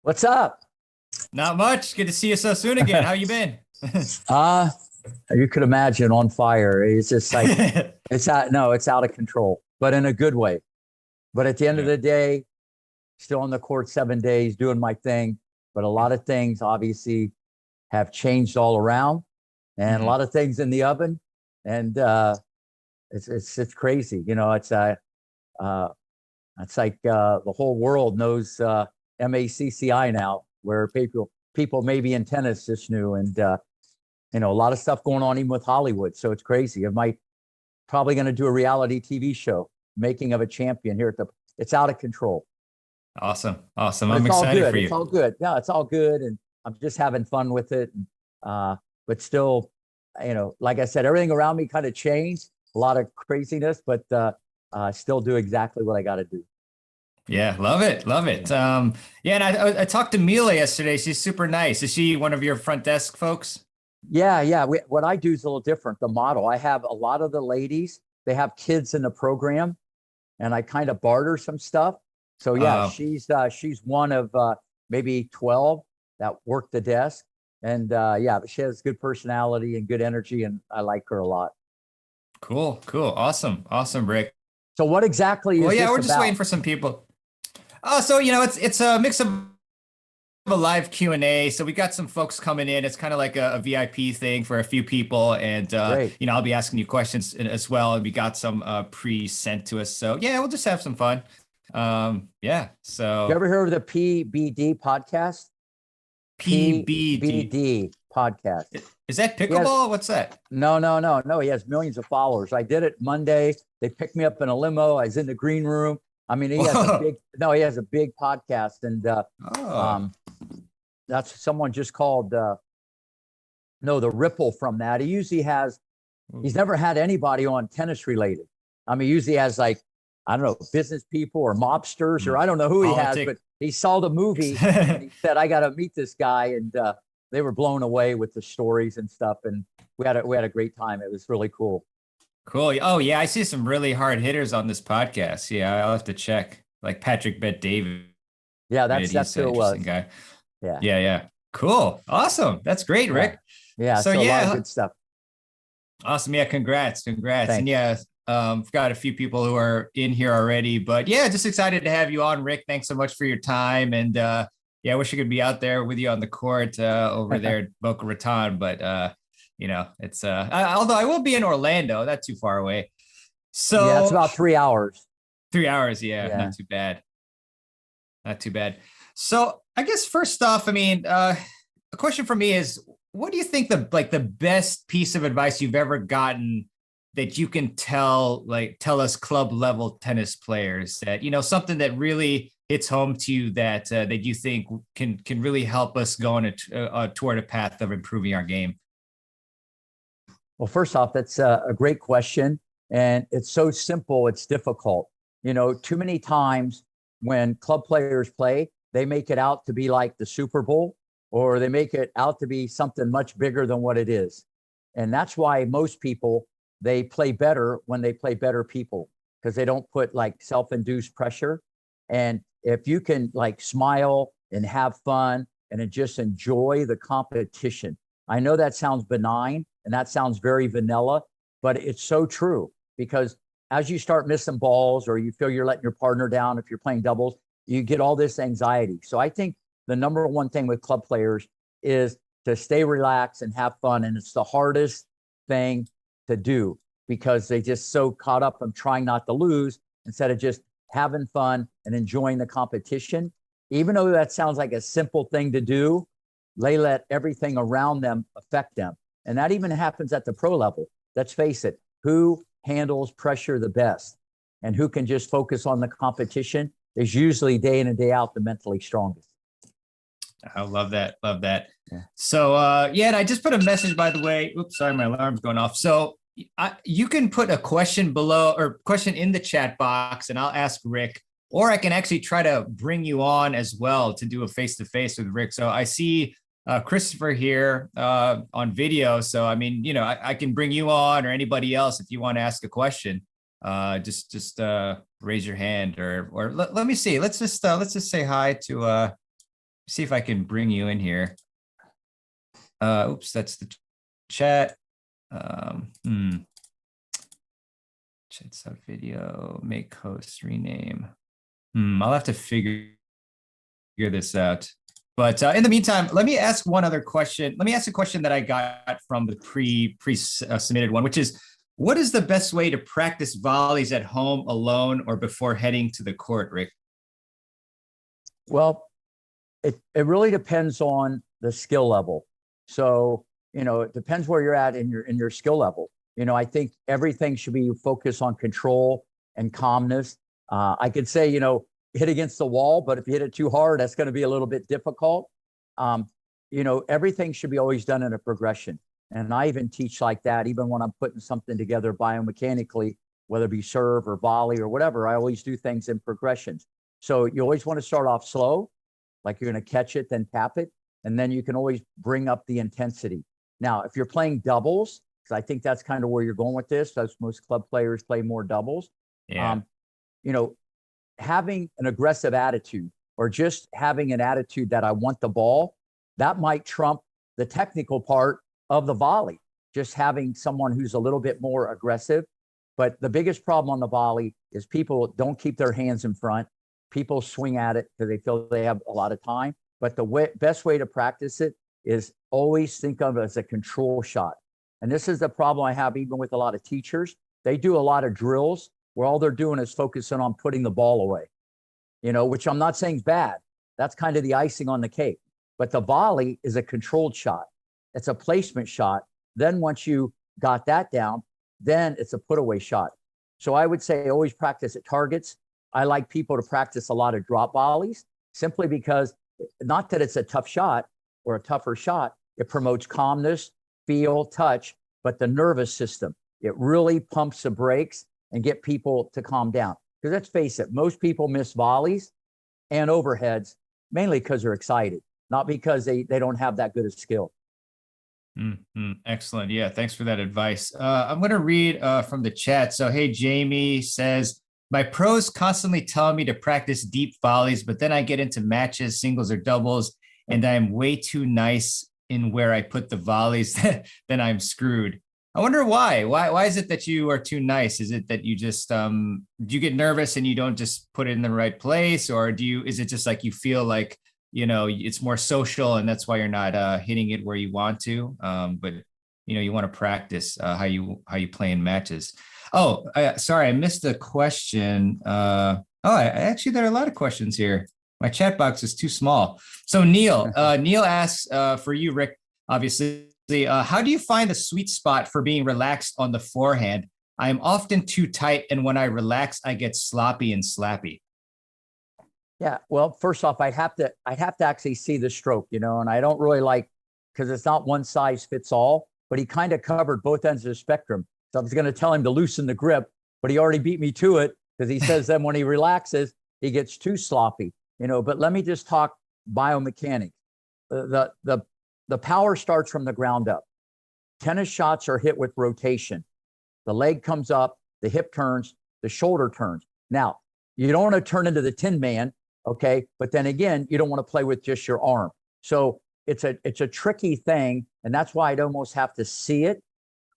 What's up? Not much. Good to see you so soon again. How you been? Uh, you could imagine on fire. It's just like it's out, no, it's out of control, but in a good way. But at the end of Yeah. the day, still on the court 7 days, doing my thing. But a lot of things obviously have changed all around, and a Mhm. lot of things in the oven, and it's crazy. Uh, it's like the whole world knows MACCI now, where people maybe in tennis just knew, and a lot of stuff going on even with Hollywood. So it's crazy. It might probably going to do a reality TV show, making of a champion here at the. It's out of control, Awesome. Awesome. but I'm it's all excited good. for It's you. all good. Yeah, it's all good, and I'm just having fun with it. But still, like I said, everything around me kind of changed. A lot of craziness, but I still do exactly what I got to do. Yeah, love it. Love it. Yeah, and I talked to Mila yesterday. She's super nice. Is she one of your front desk folks? Yeah, yeah. What I do is a little different. The model I have a lot of the ladies, they have kids in the program, and I kind of barter some stuff. So yeah, Uh, she's one of maybe 12 that work the desk, and yeah, but she has good personality and good energy, and I like her a lot. cool. Cool. Awesome. Awesome, Rick. So what exactly Well, is yeah, this we're just waiting about? for some people. Oh, so it's a mix of a live Q&A. So we got some folks coming in. It's kind of like a VIP thing for a few people. And, Great. I'll be asking you questions as well. And we got some pre-sent to us. So yeah, we'll just have some fun. Yeah. You So ever heard of the PBD podcast? PBD. PBD podcast. Is that He has pickleball? What's that? no, no, no, no. He has millions of followers. I did it Monday. They picked me up in a limo. I was in the green room. I mean, Whoa. he has a big podcast, and Oh. um, that's someone just called. No, the ripple from that. He's never had anybody on tennis related. I mean, he usually has like, I don't know, business people or mobsters, or I don't know who he has, Politics. but he saw the movie and he said, I got to meet this guy. And they were blown away with the stories and stuff. And we had a great time. It was really cool. Cool. Oh yeah, I see some really hard hitters on this podcast. Yeah, I'll have to check. Like Patrick Bet David. Yeah, that's He's who an it interesting was. guy. Yeah. Yeah, yeah. Cool. Awesome. That's great, Yeah. Rick. Yeah. So So a lot of yeah, good stuff. awesome. Yeah, congrats. Congrats. And Thanks. yeah, we've got a few people who are in here already, but yeah, just excited to have you on, Rick. Thanks so much for your time. And yeah, I wish I could be out there with you on the court over there at Boca Raton, but it's although I will be in Orlando, not too far away. Yeah, it's So about 3 hours. 3 hours, yeah, Yeah. not too bad. Not too bad. So I guess first off, I mean, a question for me is, what do you think the best piece of advice you've ever gotten that you can tell us club level tennis players that something that really hits home to you that you think can really help us go on toward a path of improving our game? Well, first off, that's a great question. And it's so simple, it's difficult. Too many times when club players play, they make it out to be like the Super Bowl, or they make it out to be something much bigger than what it is. And that's why most people, they play better when they play better people, because they don't put like self-induced pressure. And if you can like smile and have fun and then just enjoy the competition. I know that sounds benign and that sounds very vanilla, but it's so true, because as you start missing balls or you feel you're letting your partner down if you're playing doubles, you get all this anxiety. So I think the number one thing with club players is to stay relaxed and have fun. And it's the hardest thing to do, because they just so caught up on trying not to lose instead of just having fun and enjoying the competition. Even though that sounds like a simple thing to do, they let everything around them affect them. And that even happens at the pro level. Let's face it, who handles pressure the best and who can just focus on the competition is usually day in and day out the mentally strongest. I love that. Love that. Yeah. So yeah, and I just put a message, by the way. Oops, sorry, my alarm's going off. So you can put a question below or question in the chat box, and I'll ask Rick, or I can actually try to bring you on as well to do a face-to-face with Rick. So I see Christopher here on video. So I mean, I can bring you on, or anybody else if you want to ask a question. Just raise your hand, or let me see. Let's just say hi to See if I can bring you in here. Oops, that's the chat. Chat's up video, make host, rename. I'll have to figure this out. But in the meantime, let me ask one other question. Let me ask a question that I got from the pre-submitted one, which is, what is the best way to practice volleys at home alone or before heading to the court, Rick? Well, it really depends on the skill level. So, it depends where you're at in your skill level. I think everything should be focused on control and calmness. I could say, hit against the wall, but if you hit it too hard, that's going to be a little bit difficult. Everything should be always done in a progression. And I even teach like that, even when I'm putting something together biomechanically, whether it be serve or volley or whatever, I always do things in progressions. So you always want to start off slow, like you're going to catch it, then tap it. And then you can always bring up the intensity. Now, if you're playing doubles, because I think that's kind of where you're going with this, as most club players play more doubles. Yeah. Having an aggressive attitude or just having an attitude that I want the ball, that might trump the technical part of the volley, just having someone who's a little bit more aggressive. But the biggest problem on the volley is people don't keep their hands in front. People swing at it because they feel they have a lot of time. But the best way to practice it is always think of it as a control shot. And this is the problem I have even with a lot of teachers. They do a lot of drills where all they're doing is focusing on putting the ball away, which I'm not saying is bad. That's kind of the icing on the cake. But the volley is a controlled shot. It's a placement shot. Then once you got that down, then it's a put away shot. So I would say always practice at targets. I like people to practice a lot of drop volleys simply because, not that it's a tough shot or a tougher shot, it promotes calmness, feel, touch, but the nervous system. It really pumps the brakes and get people to calm down. Because let's face it, most people miss volleys and overheads mainly because they're excited, not because they don't have that good a skill. Excellent. Yeah, thanks for that advice. I'm going to read from the chat. So, hey, Jamie says, my pros constantly tell me to practice deep volleys, but then I get into matches, singles or doubles, and I'm way too nice in where I put the volleys, then I'm screwed. I wonder why. Why is it that you are too nice? Is it that you just do you get nervous and you don't just put it in the right place, or is it just like you feel like it's more social and that's why you're not hitting it where you want to? But you want to practice how you play in matches. Oh, sorry, I missed the question. Actually, there are a lot of questions here. My chat box is too small. So Neil asks for you, Rick, obviously, how do you find the sweet spot for being relaxed on the forehand? I am often too tight, and when I relax, I get sloppy and slappy. Yeah, well, first off, I'd have to actually see the stroke, and I don't really like, because it's not one size fits all, but he kind of covered both ends of the spectrum. So I was going to tell him to loosen the grip, but he already beat me to it because he says then when he relaxes, he gets too sloppy, but let me just talk biomechanics. The power starts from the ground up. Tennis shots are hit with rotation. The leg comes up, the hip turns, the shoulder turns. Now, you don't want to turn into the Tin Man, okay? But then again, you don't want to play with just your arm. So it's a tricky thing, and that's why I'd almost have to see it,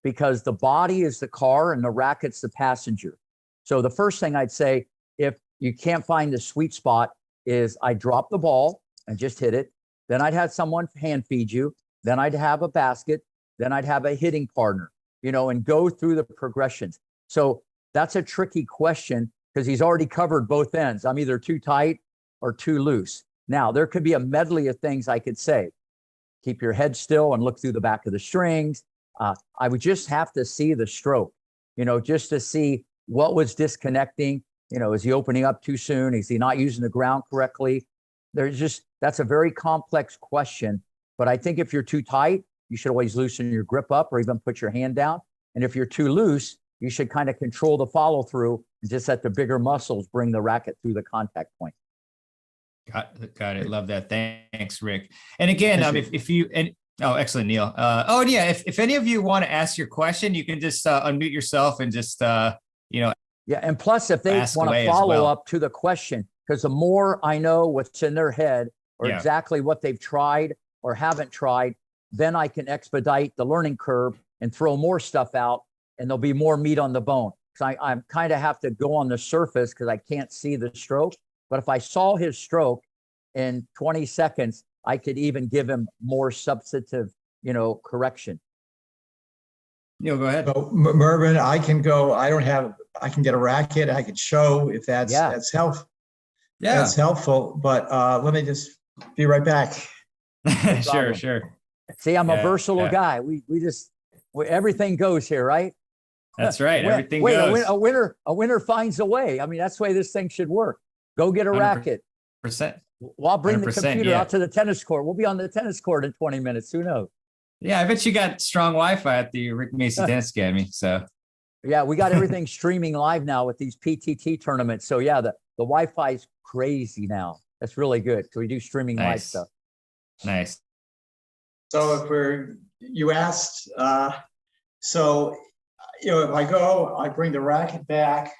because the body is the car and the racket's the passenger. So the first thing I'd say, if you can't find the sweet spot, is I drop the ball and just hit it. Then I'd have someone hand feed you. Then I'd have a basket. Then I'd have a hitting partner, and go through the progressions. So that's a tricky question because he's already covered both ends. I'm either too tight or too loose. Now, there could be a medley of things I could say. Keep your head still and look through the back of the strings. I would just have to see the stroke, just to see what was disconnecting. Is he opening up too soon? Is he not using the ground correctly? That's a very complex question. But I think if you're too tight, you should always loosen your grip up or even put your hand down. And if you're too loose, you should kind of control the follow through and just let the bigger muscles bring the racket through the contact point. Got it. Love that. Thanks, Rick. And again, excellent, Neil. If any of you want to ask your question, you can just unmute yourself and just, Yeah. And plus, if they want to follow up to the question, because the more I know what's in their head, or Yeah. exactly what they've tried or haven't tried, then I can expedite the learning curve and throw more stuff out, and there'll be more meat on the bone. Because I'm kind of have to go on the surface because I can't see the stroke. But if I saw his stroke in 20 seconds, I could even give him more substantive, correction. Neil, go ahead. So Mervyn, I can get a racket. I can show if that's helpful. Yeah. That's helpful. But let me just be right back. Sure. See, I'm a versatile guy. Everything goes here, right? That's right. Everything goes. A winner finds a way. I mean, that's the way this thing should work. Go get a racket. Well, I'll bring the computer out to the tennis court. We'll be on the tennis court in 20 minutes. Who knows? Yeah, I bet you got strong Wi-Fi at the Rick Macci Tennis Academy. So yeah, we got everything streaming live now with these PTT tournaments. So yeah, the Wi-Fi is crazy now. That's really good. So we do streaming live stuff. Nice. So you asked, if I go, I bring the racket back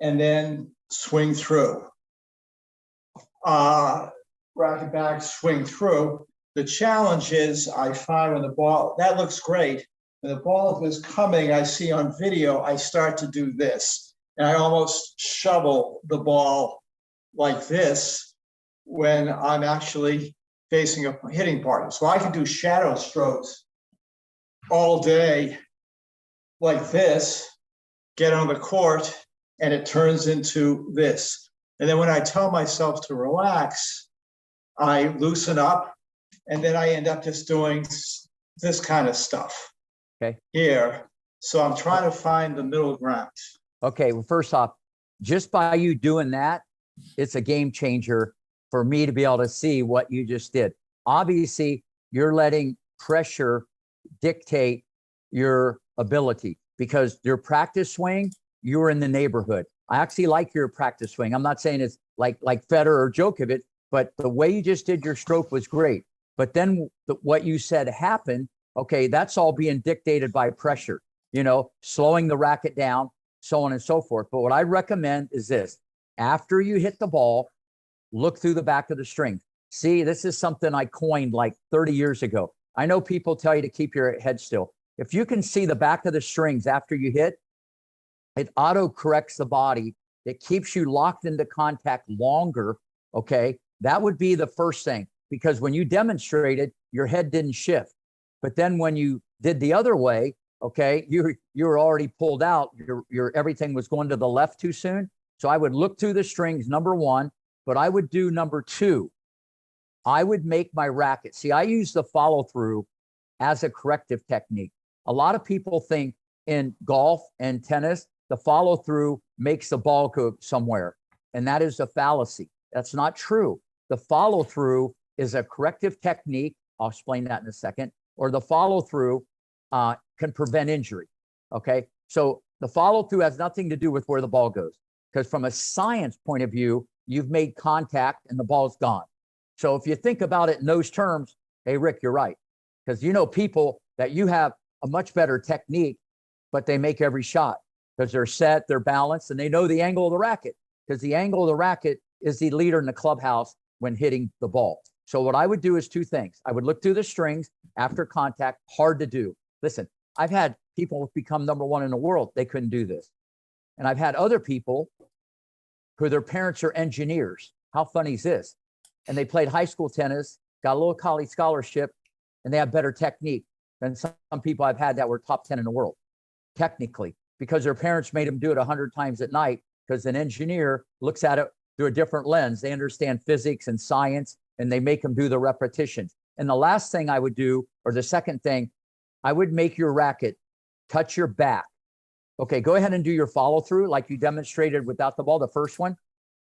and then swing through. Racket back, swing through. The challenge is I find when the ball, that looks great. When the ball is coming, I see on video, I start to do this. And I almost shovel the ball like this when I'm actually facing a hitting partner. So I can do shadow strokes all day like this, get on the court, and it turns into this. And then when I tell myself to relax, I loosen up, and then I end up just doing this kind of stuff here. So I'm trying to find the middle ground. Okay, well, first off, just by you doing that, it's a game changer for me to be able to see what you just did. Obviously, you're letting pressure dictate your ability because your practice swing, you were in the neighborhood. I actually like your practice swing. I'm not saying it's like Federer or Djokovic, but the way you just did your stroke was great. But then what you said happened, okay, that's all being dictated by pressure, slowing the racket down, so on and so forth. But what I recommend is this. After you hit the ball, look through the back of the string. See, this is something I coined like 30 years ago. I know people tell you to keep your head still. If you can see the back of the strings after you hit, it auto corrects the body. It keeps you locked into contact longer. Okay. That would be the first thing, because when you demonstrated, your head didn't shift. But then when you did the other way, okay, you were already pulled out. Your everything was going to the left too soon. So I would look through the strings, number one, but I would do number two. I would make my racket. See, I use the follow through as a corrective technique. A lot of people think in golf and tennis, the follow through makes the ball go somewhere. And that is a fallacy. That's not true. The follow through is a corrective technique. I'll explain that in a second. Or the follow through can prevent injury. Okay. So the follow through has nothing to do with where the ball goes, because from a science point of view, you've made contact and the ball's gone. So if you think about it in those terms, hey, Rick, you're right. Because people that you have a much better technique, but they make every shot because they're set, they're balanced, and they know the angle of the racket, because the angle of the racket is the leader in the clubhouse when hitting the ball. So what I would do is two things. I would look through the strings after contact, hard to do. Listen, I've had people become number one in the world. They couldn't do this. And I've had other people who their parents are engineers. How funny is this? And they played high school tennis, got a little college scholarship, and they have better technique than some people I've had that were top 10 in the world, technically, because their parents made them do it 100 times at night, because an engineer looks at it through a different lens. They understand physics and science, and they make them do the repetitions. And the last thing I would do, or the second thing, I would make your racket touch your back. Okay, go ahead and do your follow through like you demonstrated without the ball, the first one.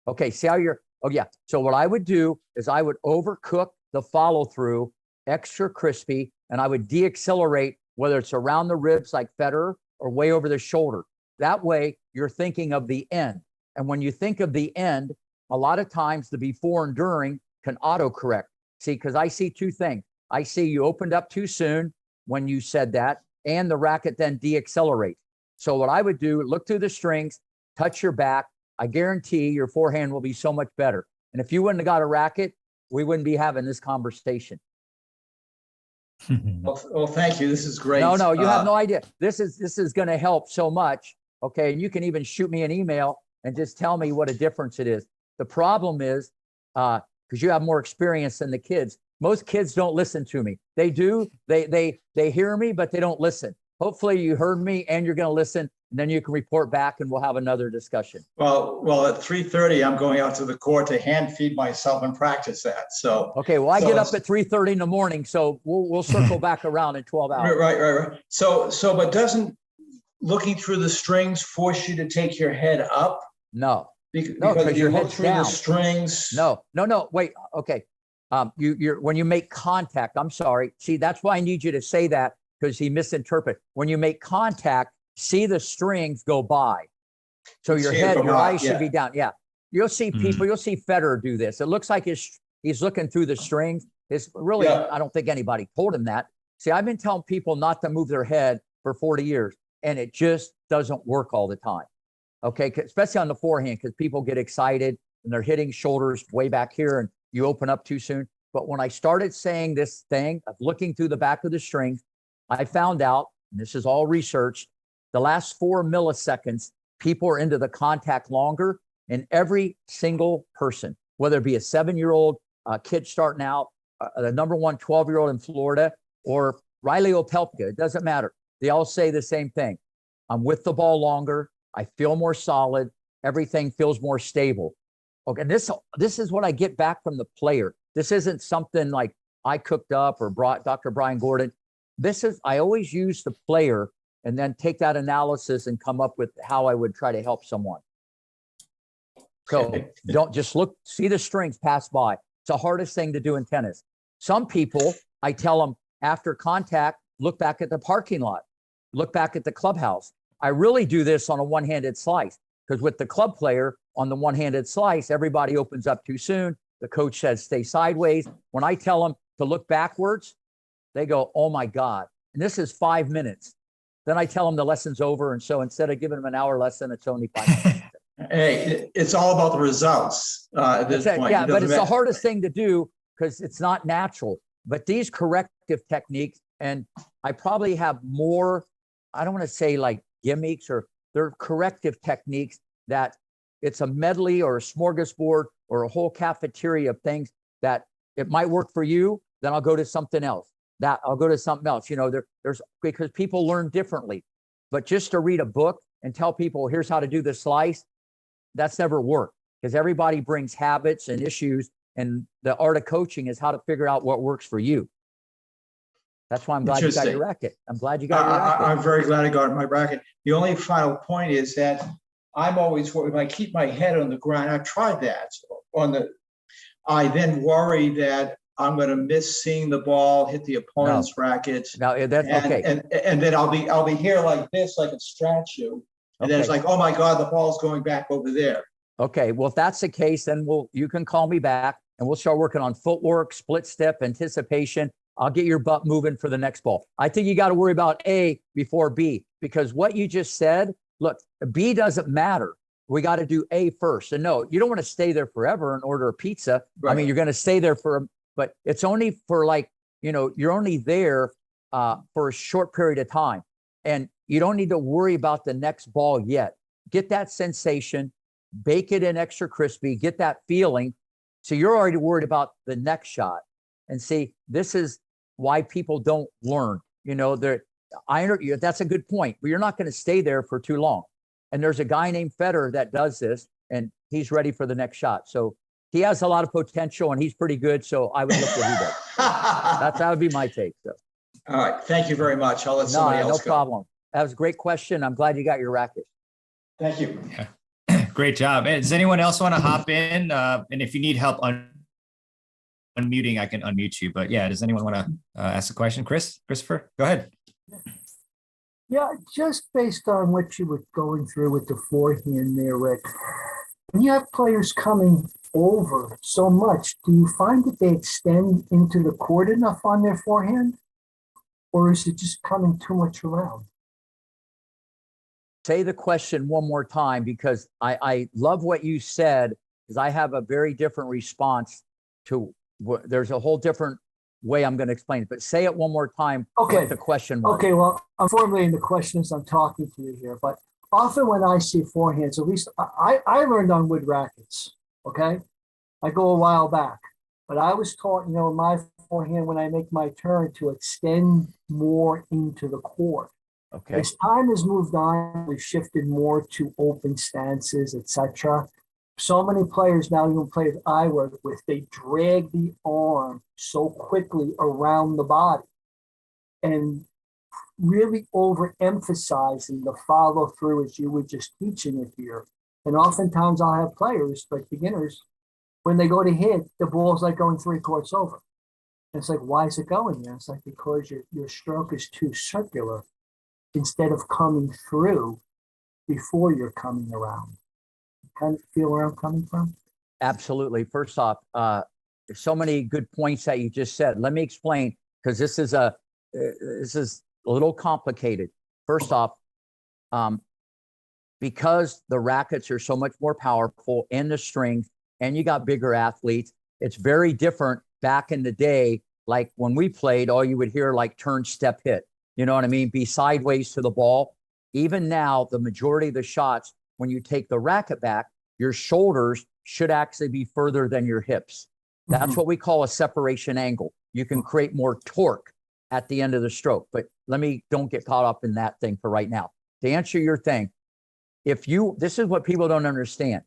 Okay, see how you're, oh yeah. So what I would do is I would overcook the follow through, extra crispy, and I would deaccelerate, whether it's around the ribs like Federer or way over the shoulder. That way you're thinking of the end. And when you think of the end, a lot of times the before and during can autocorrect. See, because I see two things. I see you opened up too soon when you said that, and the racket then deaccelerates. So what I would do, look through the strings, touch your back. I guarantee your forehand will be so much better. And if you wouldn't have got a racket, we wouldn't be having this conversation. Well, thank you. This is great. No, you have no idea. This is going to help so much. Okay. And you can even shoot me an email and just tell me what a difference it is. The problem is, because you have more experience than the kids. Most kids don't listen to me. They do. They hear me, but they don't listen. Hopefully you heard me and you're going to listen, and then you can report back and we'll have another discussion. Well, at 3:30, I'm going out to the court to hand feed myself and practice that. So okay. Well, I get up at 3:30 in the morning, so we'll circle back around in 12 hours. Right. So, but doesn't looking through the strings force you to take your head up? No. Because you look through the strings. No. Wait. Okay. You're when you make contact. I'm sorry. See, that's why I need you to say that, because he misinterpreted. When you make contact, see the strings go by. So your head, your eyes should be down. Yeah. You'll see people. You'll see Federer do this. It looks like he's looking through the strings. It's really. Yeah. I don't think anybody told him that. See, I've been telling people not to move their head for 40 years, and it just doesn't work all the time. Okay, especially on the forehand, because people get excited and they're hitting shoulders way back here and you open up too soon. But when I started saying this thing of looking through the back of the strings, I found out, and this is all researched, the last 4 milliseconds, people are into the contact longer, and every single person, whether it be a 7-year-old kid starting out, the number one 12-year-old in Florida, or Riley Opelka, it doesn't matter. They all say the same thing. I'm with the ball longer. I feel more solid. Everything feels more stable. Okay, this is what I get back from the player. This isn't something like I cooked up or brought Dr. Brian Gordon. I always use the player and then take that analysis and come up with how I would try to help someone. So don't just see the strings pass by. It's the hardest thing to do in tennis. Some people, I tell them after contact, look back at the parking lot, look back at the clubhouse. I really do this on a one-handed slice, because with the club player on the one-handed slice, everybody opens up too soon. The coach says, stay sideways. When I tell them to look backwards, they go, oh my God. And this is 5 minutes. Then I tell them the lesson's over. And so instead of giving them an hour lesson, it's only 5 minutes. Hey, it's all about the results at this point. Yeah, but it's the hardest thing to do because it's not natural. But these corrective techniques, and I probably have more, I don't want to say like gimmicks, or they're corrective techniques that it's a medley or a smorgasbord or a whole cafeteria of things that it might work for you. Then I'll go to something else. I'll go to something else. You know, there's because people learn differently. But just to read a book and tell people, here's how to do the slice, that's never worked, because everybody brings habits and issues, and the art of coaching is how to figure out what works for you. That's why I'm glad you got your racket. I'm glad you got your racket. I'm very glad I got my racket. The only final point is that I'm always worried. If I keep my head on the ground, I've tried that. I then worry that I'm going to miss seeing the ball hit the opponent's racket. No, that's okay. And then I'll be here like this, like a statue. And then it's like, oh my God, the ball's going back over there. Okay, well, if that's the case, then you can call me back and we'll start working on footwork, split step, anticipation. I'll get your butt moving for the next ball. I think you got to worry about A before B, because what you just said, look, B doesn't matter. We got to do A first. And no, you don't want to stay there forever and order a pizza. Right. I mean, you're going to stay there but it's only for you're only there for a short period of time. And you don't need to worry about the next ball yet. Get that sensation, bake it in extra crispy, get that feeling. So you're already worried about the next shot. And see, this is why people don't learn. That's a good point, but you're not going to stay there for too long. And there's a guy named Federer that does this, and he's ready for the next shot. So he has a lot of potential, and he's pretty good. So I would look what he does. That would be my take. So. All right. Thank you very much. I'll let somebody else go. No problem. That was a great question. I'm glad you got your racket. Thank you. Yeah. Great job. Does anyone else want to hop in? And if you need help unmuting, I can unmute you. But yeah, does anyone want to ask a question? Christopher, go ahead. Yeah, just based on what you were going through with the forehand there, Rick, when you have players coming over so much, do you find that they extend into the court enough on their forehand? Or is it just coming too much around? Say the question one more time, because I love what you said, because I have a very different response to there's a whole different way I'm going to explain it, but say it one more time. Okay. What the question was. Okay, well, I'm formulating the question as I'm talking to you here, but often when I see forehands, at least I learned on wood rackets, okay? I go a while back, but I was taught, my forehand, when I make my turn, to extend more into the court. Okay. As time has moved on, we've shifted more to open stances, etc. So many players now, even players I work with, they drag the arm so quickly around the body and really overemphasizing the follow through as you were just teaching it here. And oftentimes I'll have players, like beginners, when they go to hit, the ball's like going 3 courts over. And it's like, why is it going there? It's like, because your stroke is too circular instead of coming through before you're coming around. Kind of feel where I'm coming from? Absolutely. First off, there's so many good points that you just said. Let me explain, because this is a little complicated. First off, because the rackets are so much more powerful and the strings, and you got bigger athletes, it's very different back in the day. Like when we played, all you would hear like turn, step, hit. You know what I mean? Be sideways to the ball. Even now, the majority of the shots, when you take the racket back, your shoulders should actually be further than your hips. That's what we call a separation angle. You can create more torque at the end of the stroke. But don't get caught up in that thing for right now. To answer your thing, this is what people don't understand.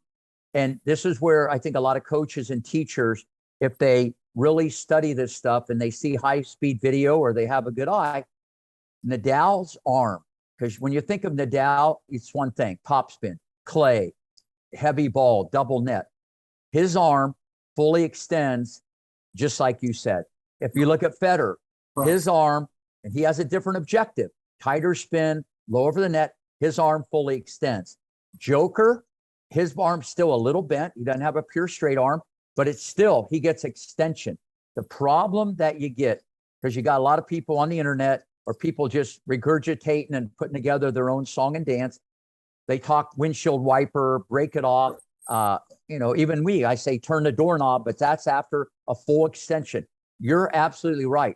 And this is where I think a lot of coaches and teachers, if they really study this stuff and they see high-speed video or they have a good eye, Nadal's arm, because when you think of Nadal, it's one thing: topspin, clay, heavy ball, double net. His arm fully extends, just like you said. If you look at Federer, his arm, and he has a different objective: tighter spin, low over the net. His arm fully extends. Joker, his arm's still a little bent. He doesn't have a pure straight arm, but it's still, he gets extension. The problem that you get, because you got a lot of people on the internet or people just regurgitating and putting together their own song and dance. They talk windshield wiper, break it off. Even I say turn the doorknob, but that's after a full extension. You're absolutely right.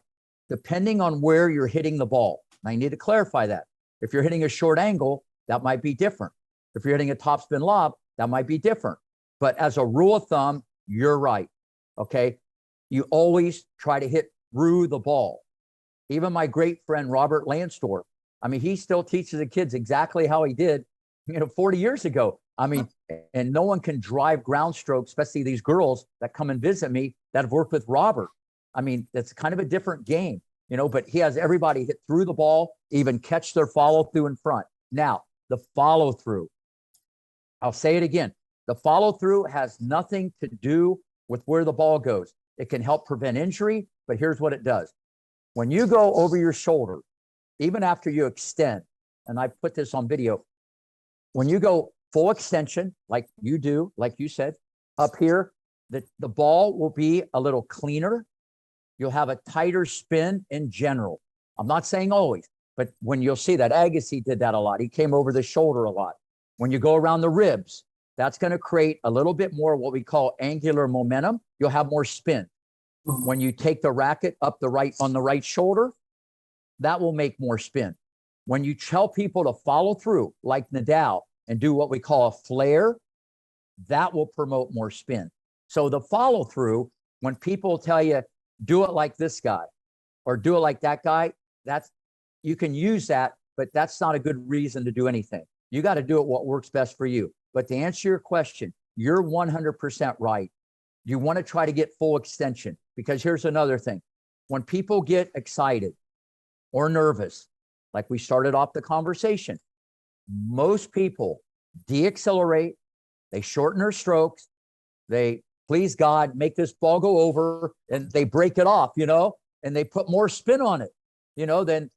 Depending on where you're hitting the ball, and I need to clarify that. If you're hitting a short angle, that might be different. If you're hitting a topspin lob, that might be different. But as a rule of thumb, you're right. Okay. You always try to hit through the ball. Even my great friend, Robert Lansdorf, he still teaches the kids exactly how he did, 40 years ago. And no one can drive ground strokes, especially these girls that come and visit me that have worked with Robert. That's kind of a different game, but he has everybody hit through the ball, even catch their follow through in front. Now, the follow through, I'll say it again. The follow through has nothing to do with where the ball goes. It can help prevent injury, but here's what it does. When you go over your shoulder, even after you extend, and I put this on video, when you go full extension, like you do, like you said, up here, the ball will be a little cleaner. You'll have a tighter spin in general. I'm not saying always, but when you'll see that, Agassi did that a lot. He came over the shoulder a lot. When you go around the ribs, that's going to create a little bit more what we call angular momentum. You'll have more spin. When you take the racket up on the right shoulder, that will make more spin. When you tell people to follow through, like Nadal, and do what we call a flare, that will promote more spin. So the follow through, when people tell you, do it like this guy or do it like that guy, you can use that, but that's not a good reason to do anything. You got to do it what works best for you. But to answer your question, you're 100% right. You want to try to get full extension, because here's another thing. When people get excited or nervous, like we started off the conversation, most people deaccelerate, they shorten their strokes, they, please God, make this ball go over, and they break it off, and they put more spin on it, and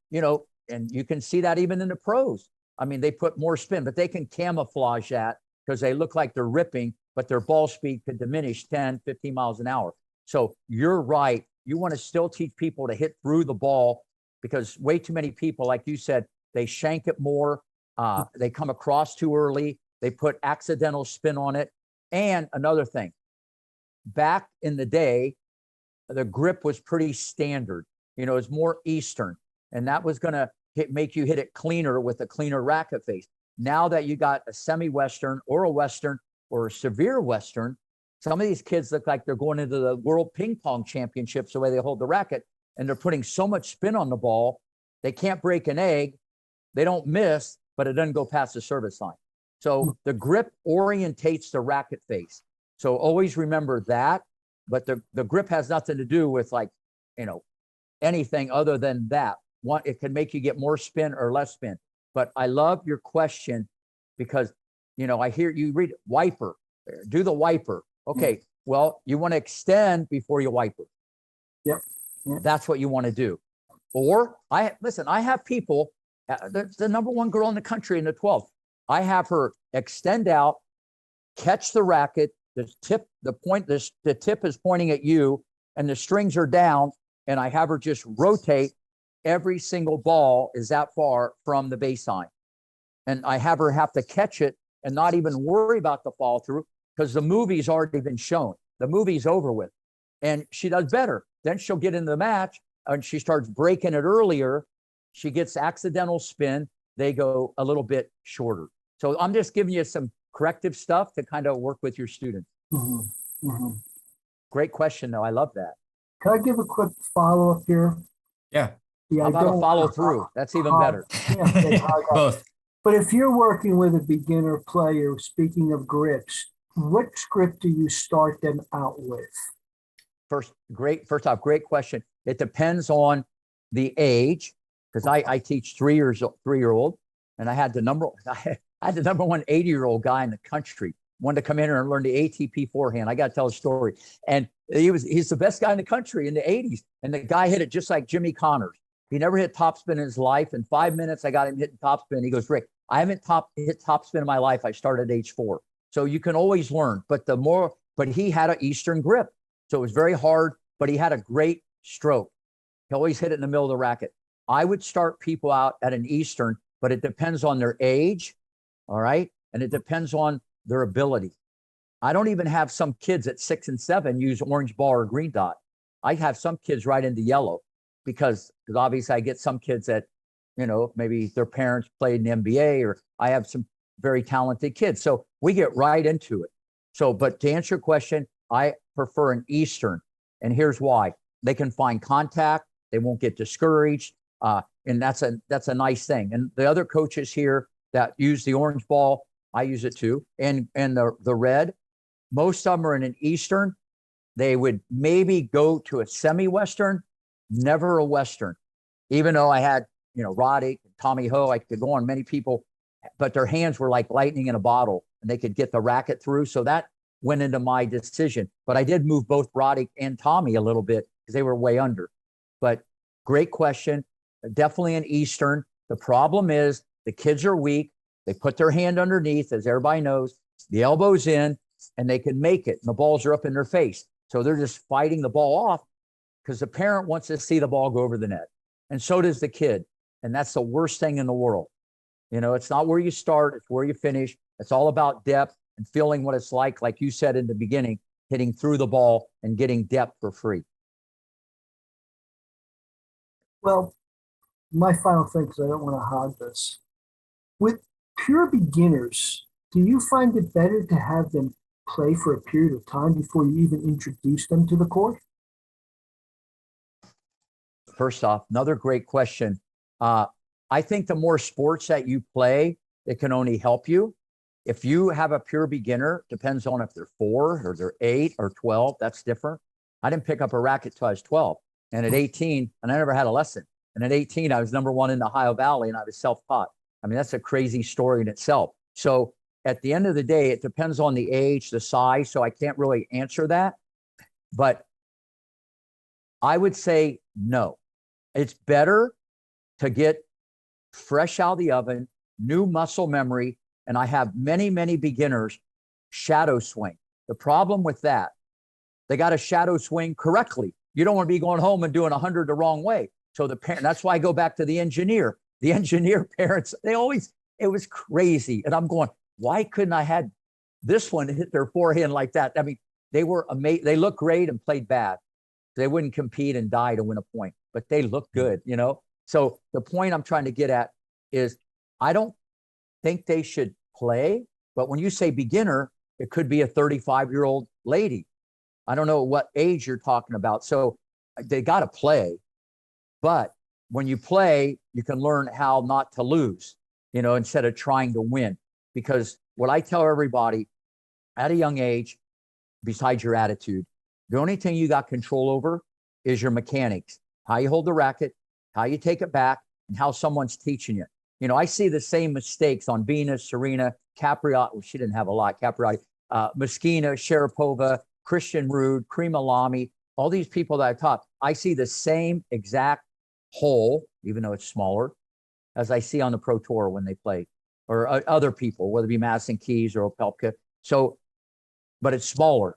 you can see that even in the pros. They put more spin, but they can camouflage that because they look like they're ripping, but their ball speed could diminish 10, 15 miles an hour. So you're right. You want to still teach people to hit through the ball, because way too many people, like you said, they shank it more. They come across too early. They put accidental spin on it. And another thing, back in the day, the grip was pretty standard. You know, it's more Eastern, and that was going to make you hit it cleaner with a cleaner racket face. Now that you got a semi-Western or a Western or a severe Western, some of these kids look like they're going into the World Ping Pong Championships the way they hold the racket, and they're putting so much spin on the ball, they can't break an egg. They don't miss, but it doesn't go past the service line. So the grip orientates the racket face. So always remember that. But the grip has nothing to do with, like, you know, anything other than that. One, it can make you get more spin or less spin. But I love your question because, you know, I hear you read it, wiper, do the wiper. Okay, well, you want to extend before you wiper. Yep. That's what you want to do. Or I have people, the number one girl in the country in the 12th. I have her extend out, catch the racket, the tip is pointing at you, and the strings are down, and I have her just rotate. Every single ball is that far from the baseline. And I have her have to catch it and not even worry about the follow through because the movie's already been shown. The movie's over with. And she does better. Then she'll get into the match and she starts breaking it earlier. She gets accidental spin. They go a little bit shorter. So I'm just giving you some corrective stuff to kind of work with your students. Mm-hmm. Mm-hmm. Great question, though. I love that. Can I give a quick follow-up here? Yeah. Yeah, How about a follow through? That's even better. Both. But if you're working with a beginner player, speaking of grips, what grip do you start them out with? First off, great question. It depends on the age, because I teach 3-year-old, and I had the number one 80-year-old guy in the country wanted to come in here and learn the ATP forehand. I got to tell a story, and he's the best guy in the country in the 80s, and the guy hit it just like Jimmy Connors. He never hit topspin in his life. In 5 minutes, I got him hitting topspin. He goes, Rick, I haven't hit topspin in my life. I started at age 4. So you can always learn. But he had an Eastern grip. So it was very hard, but he had a great stroke. He always hit it in the middle of the racket. I would start people out at an Eastern, but it depends on their age. All right. And it depends on their ability. I don't even have some kids at 6 and 7 use orange ball or green dot. I have some kids right into yellow. Because obviously I get some kids that, you know, maybe their parents played in the NBA, or I have some very talented kids. So we get right into it. So, but to answer your question, I prefer an Eastern. And here's why. They can find contact. They won't get discouraged. And that's a nice thing. And the other coaches here that use the orange ball, I use it too. And the red, most of them are in an Eastern. They would maybe go to a semi-Western, never a Western, even though I had, you know, Roddick, Tommy Ho, I could go on many people, but their hands were like lightning in a bottle and they could get the racket through. So that went into my decision, but I did move both Roddick and Tommy a little bit because they were way under. But great question. Definitely an Eastern. The problem is the kids are weak. They put their hand underneath, as everybody knows, the elbow's in, and they can make it. And the balls are up in their face. So they're just fighting the ball off, because the parent wants to see the ball go over the net. And so does the kid. And that's the worst thing in the world. You know, it's not where you start, it's where you finish. It's all about depth and feeling what it's like you said in the beginning, hitting through the ball and getting depth for free. Well, my final thing, because I don't want to hog this. With pure beginners, do you find it better to have them play for a period of time before you even introduce them to the court? First off, another great question. I think the more sports that you play, it can only help you. If you have a pure beginner, depends on if they're 4 or they're 8 or 12, that's different. I didn't pick up a racket till I was 12. And at 18, and I never had a lesson. And at 18, I was number 1 in the Ohio Valley and I was self-taught. I mean, that's a crazy story in itself. So at the end of the day, it depends on the age, the size. So I can't really answer that. But I would say no. It's better to get fresh out of the oven, new muscle memory. And I have many, many beginners shadow swing. The problem with that, they got to shadow swing correctly. You don't want to be going home and doing 100 the wrong way. So the parent, that's why I go back to the engineer. The engineer parents, it was crazy. And I'm going, why couldn't I had this one hit their forehand like that? I mean, they were amazing. They looked great and played bad. They wouldn't compete and die to win a point, but they look good, you know? So the point I'm trying to get at is I don't think they should play, but when you say beginner, it could be a 35-year-old lady. I don't know what age you're talking about. So they got to play, but when you play, you can learn how not to lose, you know, instead of trying to win. Because what I tell everybody at a young age, besides your attitude, the only thing you got control over is your mechanics, how you hold the racket, how you take it back, and how someone's teaching you. You know, I see the same mistakes on Venus, Serena, Capriati. Well, she didn't have a lot. Capriati, Moschina, Sharapova, Christian Ruud, Krima Lamy, all these people that I taught. I see the same exact hole, even though it's smaller, as I see on the Pro Tour when they play, or other people, whether it be Madison Keys or Opelka. So, but it's smaller.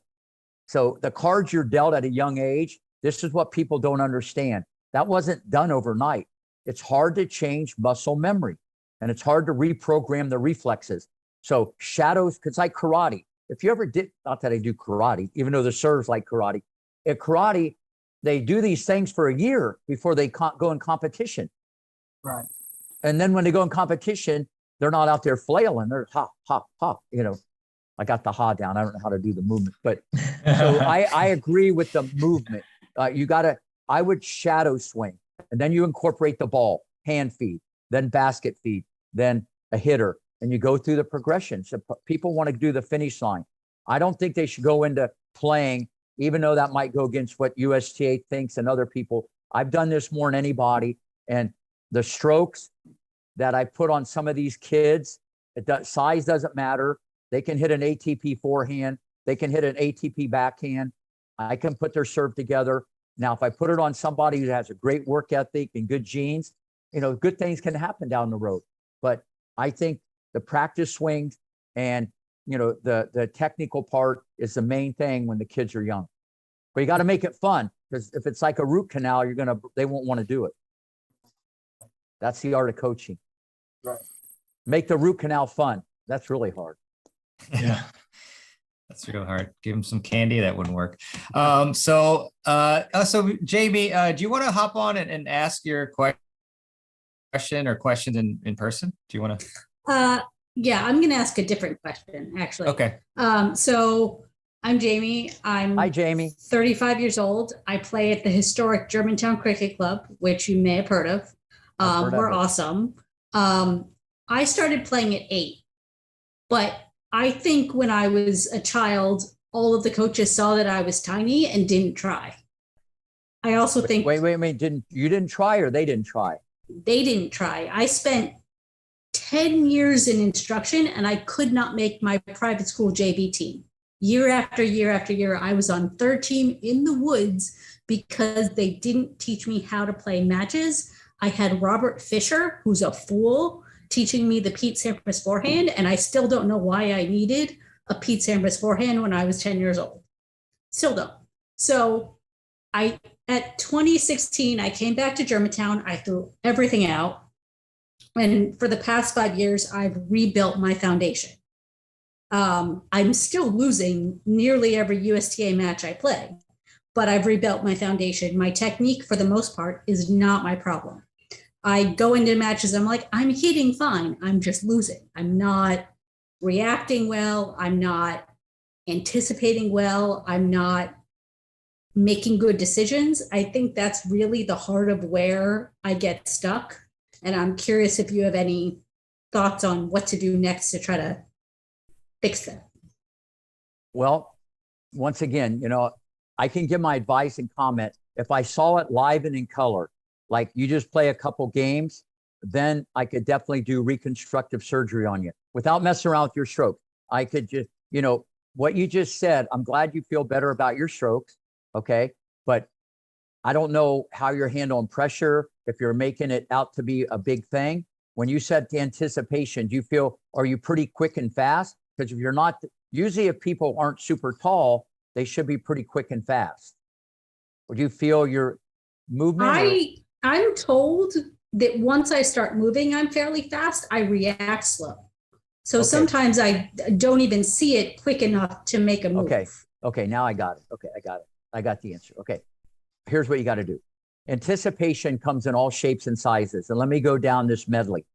So the cards you're dealt at a young age, this is what people don't understand. That wasn't done overnight. It's hard to change muscle memory, and it's hard to reprogram the reflexes. So shadows, it's like karate. If you ever did, not that I do karate, even though the serves like karate, at karate, they do these things for a year before they go in competition. Right. And then when they go in competition, they're not out there flailing. They're ha, ha, ha. You know, I got the ha down. I don't know how to do the movement, but so I agree with the movement. I would shadow swing, and then you incorporate the ball, hand feed, then basket feed, then a hitter, and you go through the progression. So people want to do the finish line. I don't think they should go into playing, even though that might go against what USTA thinks and other people. I've done this more than anybody, and the strokes that I put on some of these kids, size doesn't matter. They can hit an ATP forehand. They can hit an ATP backhand. I can put their serve together. Now, if I put it on somebody who has a great work ethic and good genes, you know, good things can happen down the road. But I think the practice swings and, you know, the technical part is the main thing when the kids are young. But you got to make it fun, because if it's like a root canal, they won't want to do it. That's the art of coaching. Right. Make the root canal fun. That's really hard. Yeah, that's real hard. Give him some candy. That wouldn't work. So Jamie, do you want to hop on and ask your question or questions in person? Do you want to? Yeah, I'm going to ask a different question, actually. Okay. So I'm Jamie. Hi, Jamie. 35 years old. I play at the historic Germantown Cricket Club, which you may have heard of. We're awesome. I started playing at 8, but I think when I was a child, all of the coaches saw that I was tiny and didn't try. I also think. Wait. You didn't try, or they didn't try? They didn't try. I spent 10 years in instruction, and I could not make my private school JV team. Year after year after year, I was on third team in the woods because they didn't teach me how to play matches. I had Robert Fisher, who's a fool, teaching me the Pete Sampras forehand, and I still don't know why I needed a Pete Sampras forehand when I was 10 years old. Still don't. So at 2016, I came back to Germantown. I threw everything out. And for the past 5 years, I've rebuilt my foundation. I'm still losing nearly every USTA match I play, but I've rebuilt my foundation. My technique, for the most part, is not my problem. I go into matches, I'm like, I'm hitting fine. I'm just losing. I'm not reacting well. I'm not anticipating well. I'm not making good decisions. I think that's really the heart of where I get stuck. And I'm curious if you have any thoughts on what to do next to try to fix that. Well, once again, you know, I can give my advice and comment. If I saw it live and in color, like you just play a couple games, then I could definitely do reconstructive surgery on you without messing around with your stroke. I could just, you know, what you just said, I'm glad you feel better about your strokes. Okay. But I don't know how you're handling pressure, if you're making it out to be a big thing. When you said anticipation, are you pretty quick and fast? Because if you're not, usually if people aren't super tall, they should be pretty quick and fast. Would you feel your movement? I'm told that once I start moving, I'm fairly fast. I react slow. So sometimes I don't even see it quick enough to make a move. Okay. Now I got it. Okay. I got it. I got the answer. Okay. here's what you got to do. Anticipation comes in all shapes and sizes. And let me go down this medley.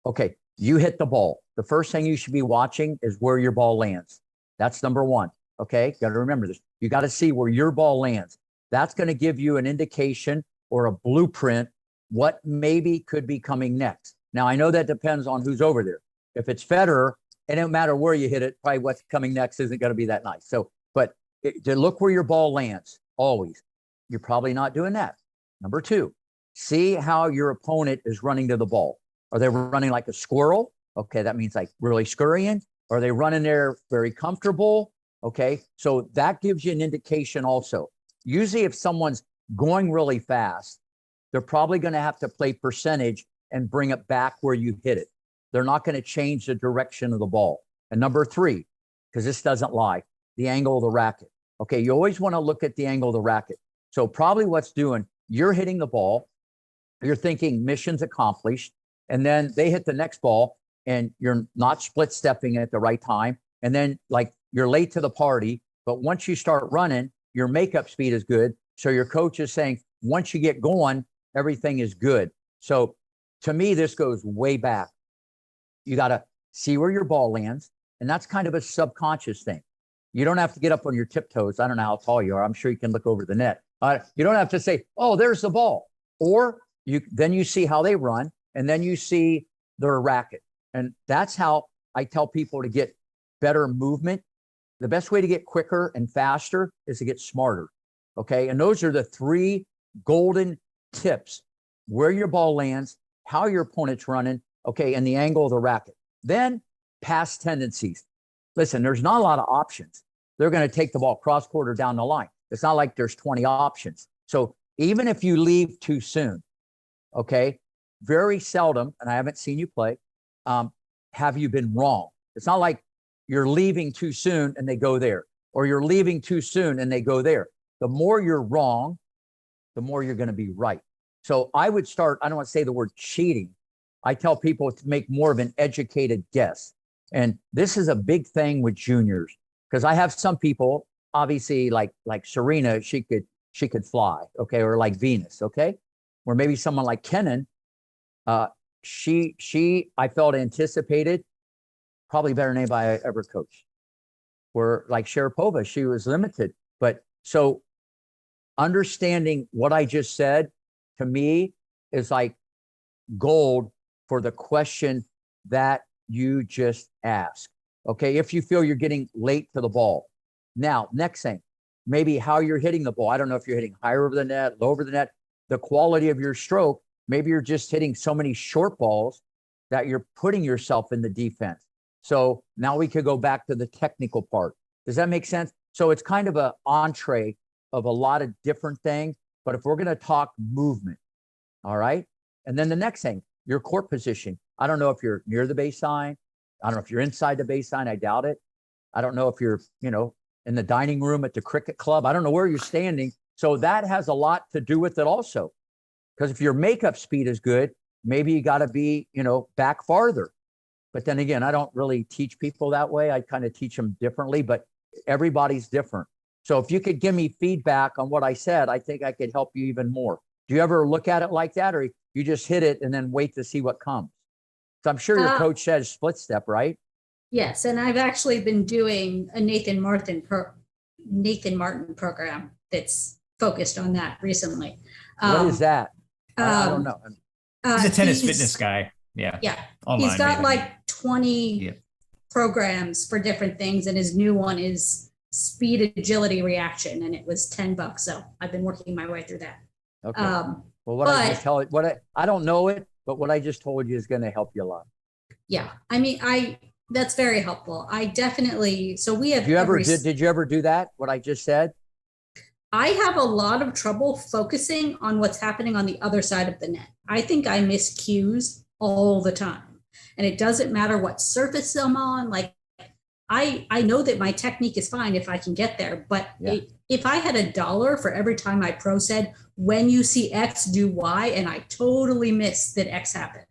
Okay, you hit the ball. The first thing you should be watching is where your ball lands. That's number one. Okay, got to remember this. You got to see where your ball lands. That's going to give you an indication or a blueprint what maybe could be coming next. Now, I know that depends on who's over there. If it's Federer, it don't matter where you hit it, probably what's coming next isn't going to be that nice. So, but to look where your ball lands, always. You're probably not doing that. Number two, see how your opponent is running to the ball. Are they running like a squirrel? Okay, that means like really scurrying. Are they running there very comfortable? Okay, so that gives you an indication also. Usually if someone's going really fast, they're probably going to have to play percentage and bring it back where you hit it. They're not going to change the direction of the ball. And number three, because this doesn't lie, the angle of the racket. Okay, you always want to look at the angle of the racket. So probably what's doing, you're hitting the ball, you're thinking mission's accomplished, and then they hit the next ball and you're not split stepping at the right time. And then like you're late to the party, but once you start running, your makeup speed is good. So your coach is saying, once you get going, everything is good. So to me, this goes way back. You got to see where your ball lands. And that's kind of a subconscious thing. You don't have to get up on your tiptoes. I don't know how tall you are. I'm sure you can look over the net. You don't have to say, oh, there's the ball. Or then you see how they run, and then you see their racket. And that's how I tell people to get better movement. The best way to get quicker and faster is to get smarter. Okay. And those are the three golden tips: where your ball lands, how your opponent's running, okay, and the angle of the racket. Then pass tendencies. Listen, there's not a lot of options. They're going to take the ball cross court or down the line. It's not like there's 20 options. So even if you leave too soon, okay, very seldom, and I haven't seen you play, have you been wrong. It's not like you're leaving too soon and they go there, or you're leaving too soon and they go there. The more you're wrong, the more you're going to be right. So I would start, I don't want to say the word cheating. I tell people to make more of an educated guess. And this is a big thing with juniors, because I have some people, obviously like Serena, she could fly, okay, or like Venus, okay, or maybe someone like Kenin, she I felt anticipated probably better than anybody I ever coached. Where like Sharapova, she was limited, but so understanding what I just said to me is like gold for the question that you just asked. Okay, if you feel you're getting late to the ball. Now, next thing, maybe how you're hitting the ball. I don't know if you're hitting higher over the net, low over the net, the quality of your stroke. Maybe you're just hitting so many short balls that you're putting yourself in the defense. So now we could go back to the technical part. Does that make sense? So it's kind of an entree of a lot of different things. But if we're going to talk movement, all right? And then the next thing, your court position. I don't know if you're near the baseline. I don't know if you're inside the baseline. I doubt it. I don't know if you're, in the dining room at the cricket club. I don't know where you're standing. So that has a lot to do with it also. Because if your makeup speed is good, maybe you got to be, back farther. But then again, I don't really teach people that way. I kind of teach them differently, but everybody's different. So if you could give me feedback on what I said, I think I could help you even more. Do you ever look at it like that, or you just hit it and then wait to see what comes? So I'm sure your coach says split step, right? Yes, and I've actually been doing a Nathan Martin program that's focused on that recently. What is that? I don't know. He's a tennis fitness guy. Yeah. Yeah. Online, he's got maybe. like 20 programs for different things, and his new one is speed, agility, reaction, and it was $10. So I've been working my way through that. Okay. Well, what I just tell you, I don't know it, but what I just told you is going to help you a lot. Yeah, I mean, that's very helpful. I definitely. So we have. Did you ever do that? What I just said? I have a lot of trouble focusing on what's happening on the other side of the net. I think I miss cues all the time, and it doesn't matter what surface I'm on. Like I know that my technique is fine if I can get there, but if I had $1 for every time my pro said, when you see X, do Y, and I totally missed that X happened.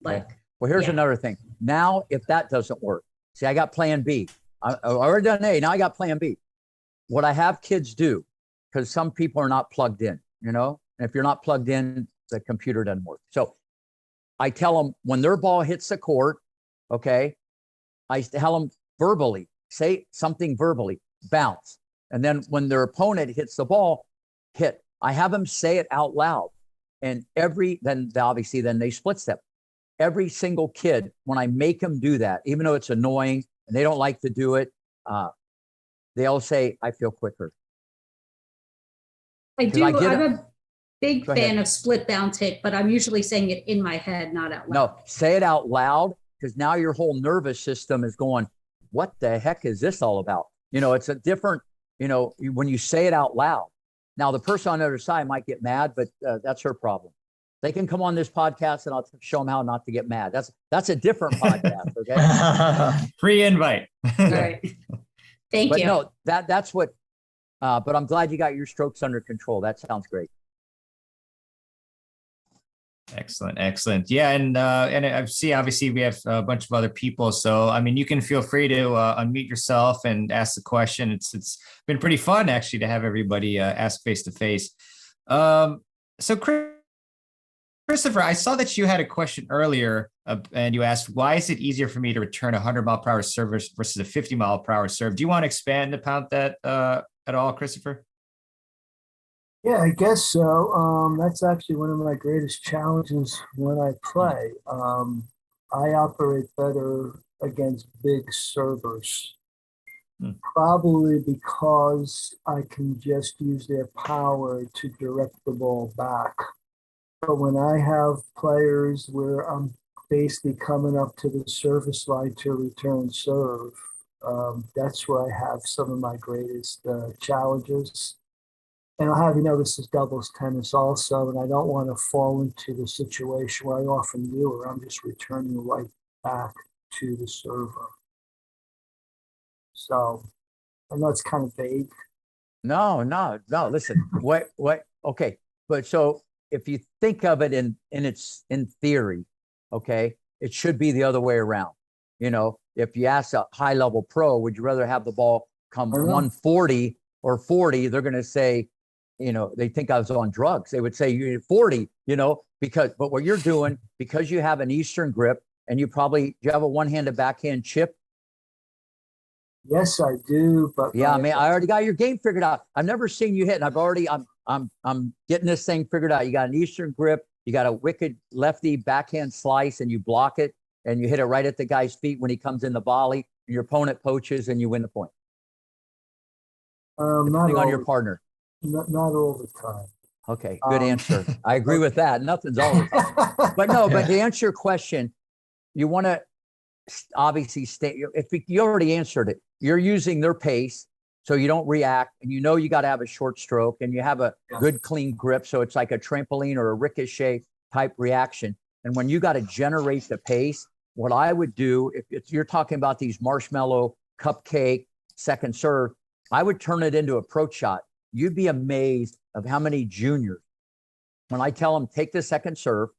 Like, well, here's another thing. Now, if that doesn't work, see, I got plan B. I already done A. Now I got plan B. What I have kids do, because some people are not plugged in, and if you're not plugged in, the computer doesn't work. So I tell them when their ball hits the court, okay, I tell them verbally, say something verbally, bounce. And then when their opponent hits the ball, hit. I have them say it out loud. And then they split step. Every single kid, when I make them do that, even though it's annoying and they don't like to do it, they all say, I feel quicker. I'm a big fan of split bounce hit, but I'm usually saying it in my head, not out loud. No, say it out loud, because now your whole nervous system is going, what the heck is this all about? It's a different, when you say it out loud. Now, the person on the other side might get mad, but that's her problem. They can come on this podcast and I'll show them how not to get mad. That's a different podcast, okay? Free invite. All right. Thank you. No, that's what, but I'm glad you got your strokes under control. That sounds great. Excellent. Yeah, and I see obviously we have a bunch of other people, so I mean you can feel free to unmute yourself and ask the question. It's been pretty fun actually to have everybody ask face to face. So Christopher, I saw that you had a question earlier, and you asked, why is it easier for me to return a 100-mile-per-hour serve versus a 50-mile-per-hour serve? Do you want to expand upon that at all, Christopher? Yeah, I guess so. That's actually one of my greatest challenges when I play. I operate better against big servers, probably because I can just use their power to direct the ball back. But when I have players where I'm basically coming up to the service line to return serve, that's where I have some of my greatest challenges. And I'll have this is doubles tennis also, and I don't want to fall into the situation where I often do, where I'm just returning right back to the server. So I know it's kind of vague. No. Listen, what? Okay, but so if you think of it in theory, okay, it should be the other way around. If you ask a high level pro, would you rather have the ball come 140 or 40? They're going to say, they think I was on drugs. They would say you're 40, but what you're doing, because you have an Eastern grip and you have a one-handed backhand chip. Yes, I do. But yeah, I already got your game figured out. I've never seen you hit, and I'm getting this thing figured out. You got an Eastern grip, you got a wicked lefty backhand slice, and you block it and you hit it right at the guy's feet when he comes in the volley, and your opponent poaches and you win the point. Depending on your partner. Not all the time. Okay, good answer. I agree with that. Nothing's always. But to answer your question, you want to obviously stay. If you already answered it, you're using their pace, so you don't react, and you got to have a short stroke, and you have a good clean grip, so it's like a trampoline or a ricochet type reaction. And when you got to generate the pace, what I would do, if you're talking about these marshmallow cupcake second serve, I would turn it into approach shot. You'd be amazed of how many juniors, when I tell them take the second serve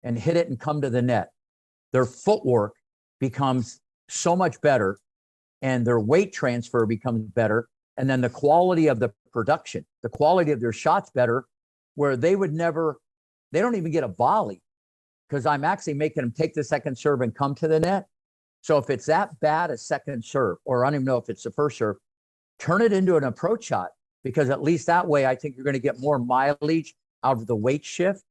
and hit it and come to the net, their footwork becomes so much better and their weight transfer becomes better. And then the quality of the production, the quality of their shots better, where they don't even get a volley because I'm actually making them take the second serve and come to the net. So if it's that bad a second serve, or I don't even know if it's the first serve, turn it into an approach shot. Because at least that way, I think you're going to get more mileage out of the weight shift,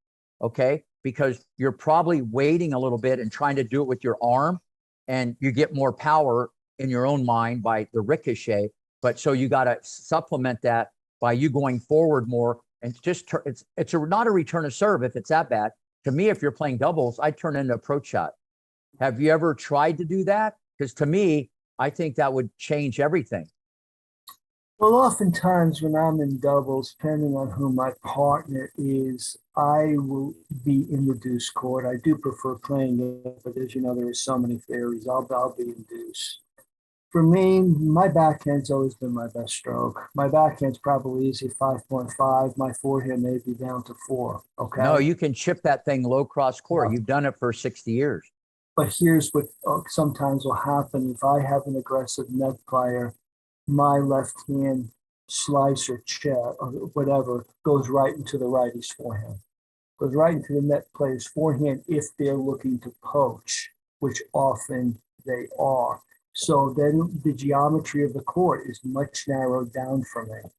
okay? Because you're probably waiting a little bit and trying to do it with your arm, and you get more power in your own mind by the ricochet. But so you got to supplement that by you going forward more, and just it's not a return of serve if it's that bad. To me, if you're playing doubles, I turn it into approach shot. Have you ever tried to do that? Because to me, I think that would change everything. Well, oftentimes when I'm in doubles, depending on who my partner is, I will be in the deuce court. I do prefer playing it, but as you know, there are so many theories. I'll be in deuce. For me, my backhand's always been my best stroke. My backhand's probably easy 5.5. My forehand may be down to 4. Okay. No, you can chip that thing low cross court. You've done it for 60 years. But here's what sometimes will happen. If I have an aggressive net player, my left hand slice or chip or whatever goes right into the righty's forehand. Goes right into the net player's forehand if they're looking to poach, which often they are. So then the geometry of the court is much narrowed down for me.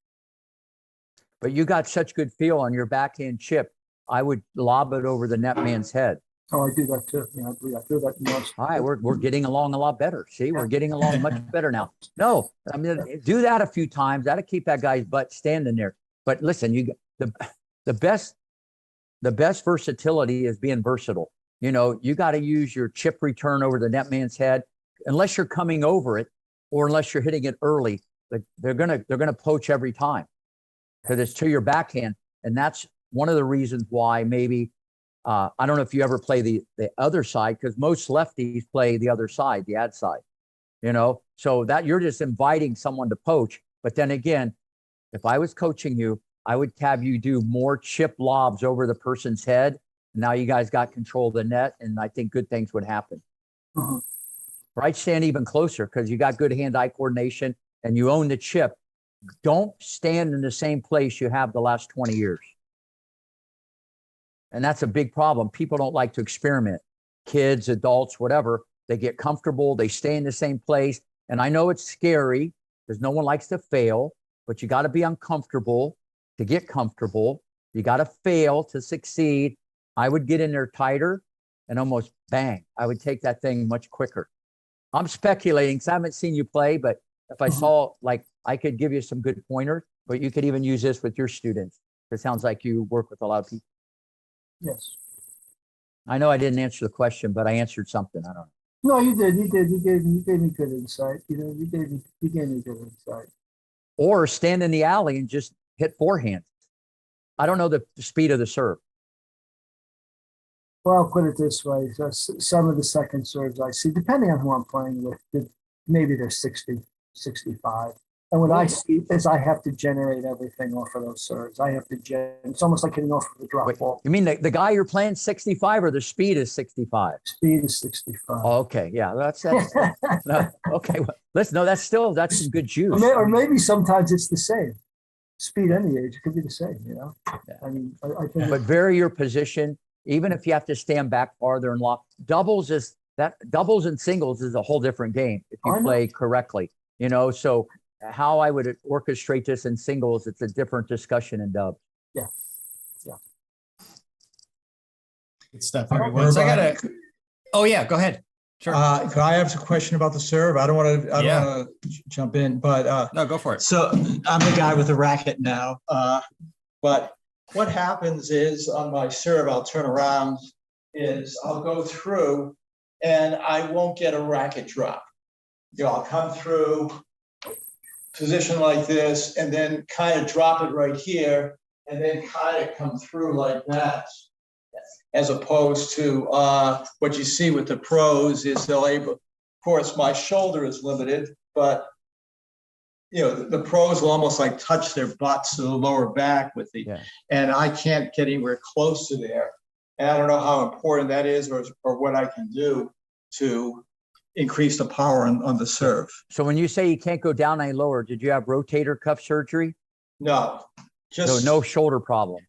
But you got such good feel on your backhand chip. I would lob it over the net man's head. Oh, I do that too. Yeah, I do that most. All right, we're getting along a lot better. See, we're getting along much better now. No, I mean, do that a few times. That'll keep that guy's butt standing there. But listen, the best versatility is being versatile. You know, you got to use your chip return over the net man's head, unless you're coming over it or unless you're hitting it early. But they're gonna poach every time because it's to your backhand, and that's one of the reasons why maybe. I don't know if you ever play the other side, because most lefties play the other side, the ad side, you know, so that you're just inviting someone to poach. But then again, if I was coaching you, I would have you do more chip lobs over the person's head. Now you guys got control of the net, and I think good things would happen. Mhm. Right? Stand even closer because you got good hand-eye coordination and you own the chip. Don't stand in the same place you have the last 20 years. And that's a big problem. People don't like to experiment. Kids, adults, whatever, they get comfortable. They stay in the same place. And I know it's scary because no one likes to fail, but you got to be uncomfortable to get comfortable. You got to fail to succeed. I would get in there tighter and almost bang. I would take that thing much quicker. I'm speculating because I haven't seen you play, but if I saw, like, I could give you some good pointers, but you could even use this with your students. It sounds like you work with a lot of people. Yes. I know I didn't answer the question, but I answered something. I don't know. No, you did. You gave me good insight. You know, you gave me good insight. Or stand in the alley and just hit forehand. I don't know the speed of the serve. Well, I'll put it this way. So some of the second serves I see, depending on who I'm playing with, maybe they're 60, 65. And what I see is I have to generate everything off of those serves. I have to it's almost like hitting off of a drop ball. You mean the guy you're playing 65 or the speed is 65? Speed is 65. Oh, okay. Yeah, that's no, okay. Well, that's some good juice. Or maybe sometimes it's the same. Speed any age, it could be the same, you know? Yeah. I mean, I think. But vary your position, even if you have to stand back farther and lock. Doubles and singles is a whole different game if you play correctly, you know? So how I would orchestrate this in singles, it's a different discussion in dubs. Yeah. Good stuff, everyone. So oh yeah, go ahead. Sure. Could I ask a question about the serve? I don't want to jump in, but No, go for it. so I'm the guy with the racket now. But what happens is on my serve, I'll turn around, I'll go through and I won't get a racket drop. You know, I'll come through, position like this, and then kind of drop it right here, and then kind of come through like that. As opposed to what you see with the pros is they'll of course, my shoulder is limited, but you know, the pros will almost like touch their butts to the lower back with and I can't get anywhere close to there. And I don't know how important that is or what I can do to increase the power on the serve. So when you say you can't go down any lower, did you have rotator cuff surgery? No, just no shoulder problem.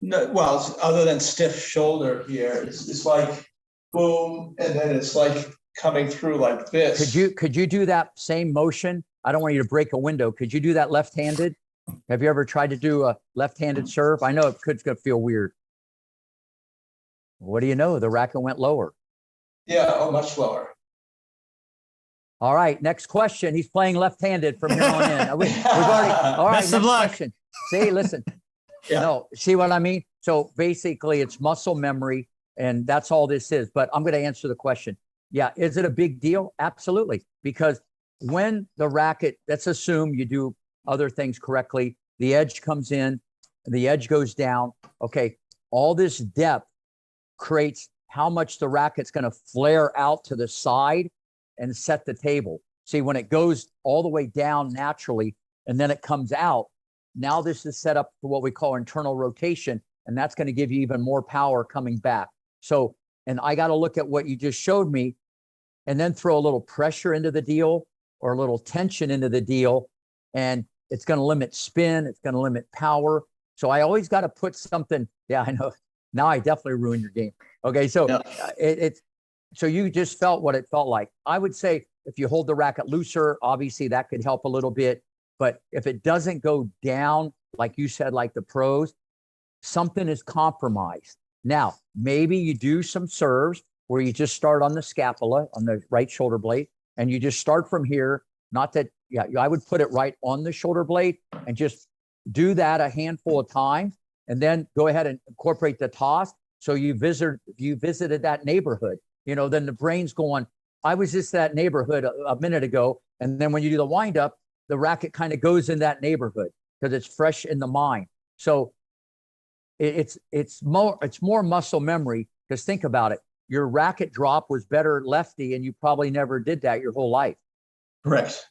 No, well, other than stiff shoulder here, it's like boom, and then it's like coming through like this. Could you do that same motion? I don't want you to break a window. Could you do that left-handed? Have you ever tried to do a left-handed serve? I know it could feel weird. What do you know? The racket went lower. Yeah, much lower. All right, next question. He's playing left-handed from here on in. We've already. All right, Best of next luck. question. See, listen. Yeah. No, see what I mean? So basically, it's muscle memory, and that's all this is. But I'm going to answer the question. Yeah, is it a big deal? Absolutely, because when the racket, let's assume you do other things correctly, the edge comes in, the edge goes down. Okay, all this depth creates how much the racket's going to flare out to the side and set the table. See, when it goes all the way down naturally and then it comes out, now this is set up for what we call internal rotation, and that's going to give you even more power coming back. So, and I got to look at what you just showed me and then throw a little pressure into the deal or a little tension into the deal. And it's going to limit spin. It's going to limit power. So I always got to put something. Yeah, I know. Now I definitely ruined your game. Okay. So it's, so you just felt what it felt like. I would say if you hold the racket looser, obviously that could help a little bit. But if it doesn't go down, like you said, like the pros, something is compromised. Now, maybe you do some serves where you just start on the scapula, on the right shoulder blade, and you just start from here. Not that, yeah, I would put it right on the shoulder blade and just do that a handful of times, and then go ahead and incorporate the toss. So you visited that neighborhood, you know, then the brain's going, I was just that neighborhood a minute ago. And then when you do the wind up, the racket kind of goes in that neighborhood because it's fresh in the mind. So it's more muscle memory, because think about it. Your racket drop was better lefty, and you probably never did that your whole life. Correct.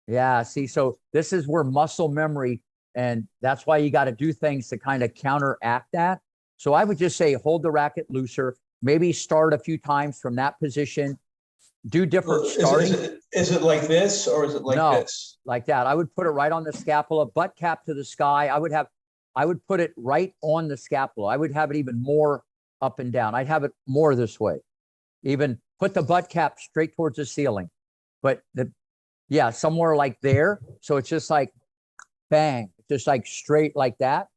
Yeah. See, so this is where muscle memory, and that's why you got to do things to kind of counteract that. So I would just say, hold the racket looser, maybe start a few times from that position, do different starting. Is it like this, or is it like this? Like that. I would put it right on the scapula, butt cap to the sky. I would put it right on the scapula. I would have it even more up and down. I'd have it more this way. Even put the butt cap straight towards the ceiling. But somewhere like there. So it's just like bang, just like straight like that.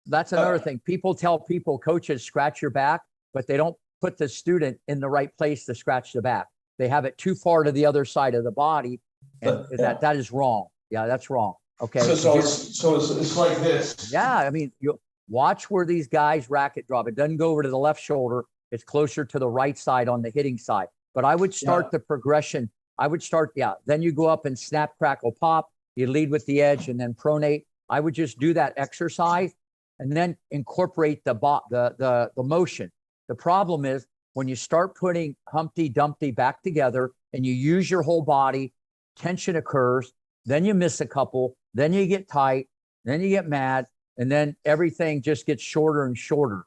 That's another thing. People tell coaches, scratch your back, but they don't put the student in the right place to scratch the back. They have it too far to the other side of the body. And that is wrong. Yeah, that's wrong. Okay. So it's like this. Yeah. I mean, you watch where these guys racket drop. It doesn't go over to the left shoulder. It's closer to the right side on the hitting side. But I would start the progression. I would start, then you go up and snap, crackle, pop. You lead with the edge and then pronate. I would just do that exercise and then incorporate the motion. The problem is when you start putting Humpty Dumpty back together and you use your whole body, tension occurs, then you miss a couple, then you get tight, then you get mad, and then everything just gets shorter and shorter.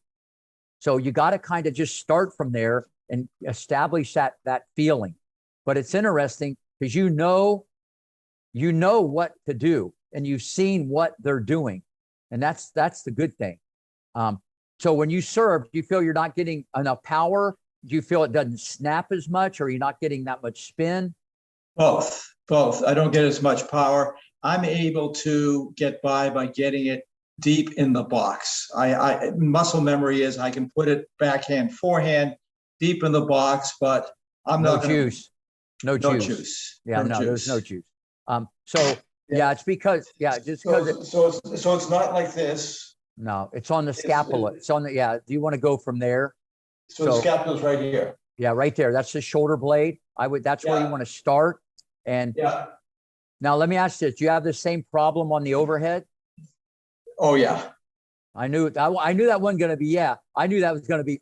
So you got to kind of just start from there and establish that feeling. But it's interesting because you know what to do and you've seen what they're doing. And that's the good thing. So when you serve, do you feel you're not getting enough power? Do you feel it doesn't snap as much, or you're not getting that much spin? Both. I don't get as much power. I'm able to get by getting it deep in the box. I muscle memory is I can put it backhand, forehand, deep in the box, but I'm not juice. No juice. Yeah, no, there's no juice. It's because just because so it's not like this. No, it's on the scapula. It's on the Do you want to go from there? So the scapula's right here. Yeah, right there. That's the shoulder blade. That's where you want to start. And now let me ask you this: do you have the same problem on the overhead? Oh yeah. I knew that wasn't going to be I knew that was going to be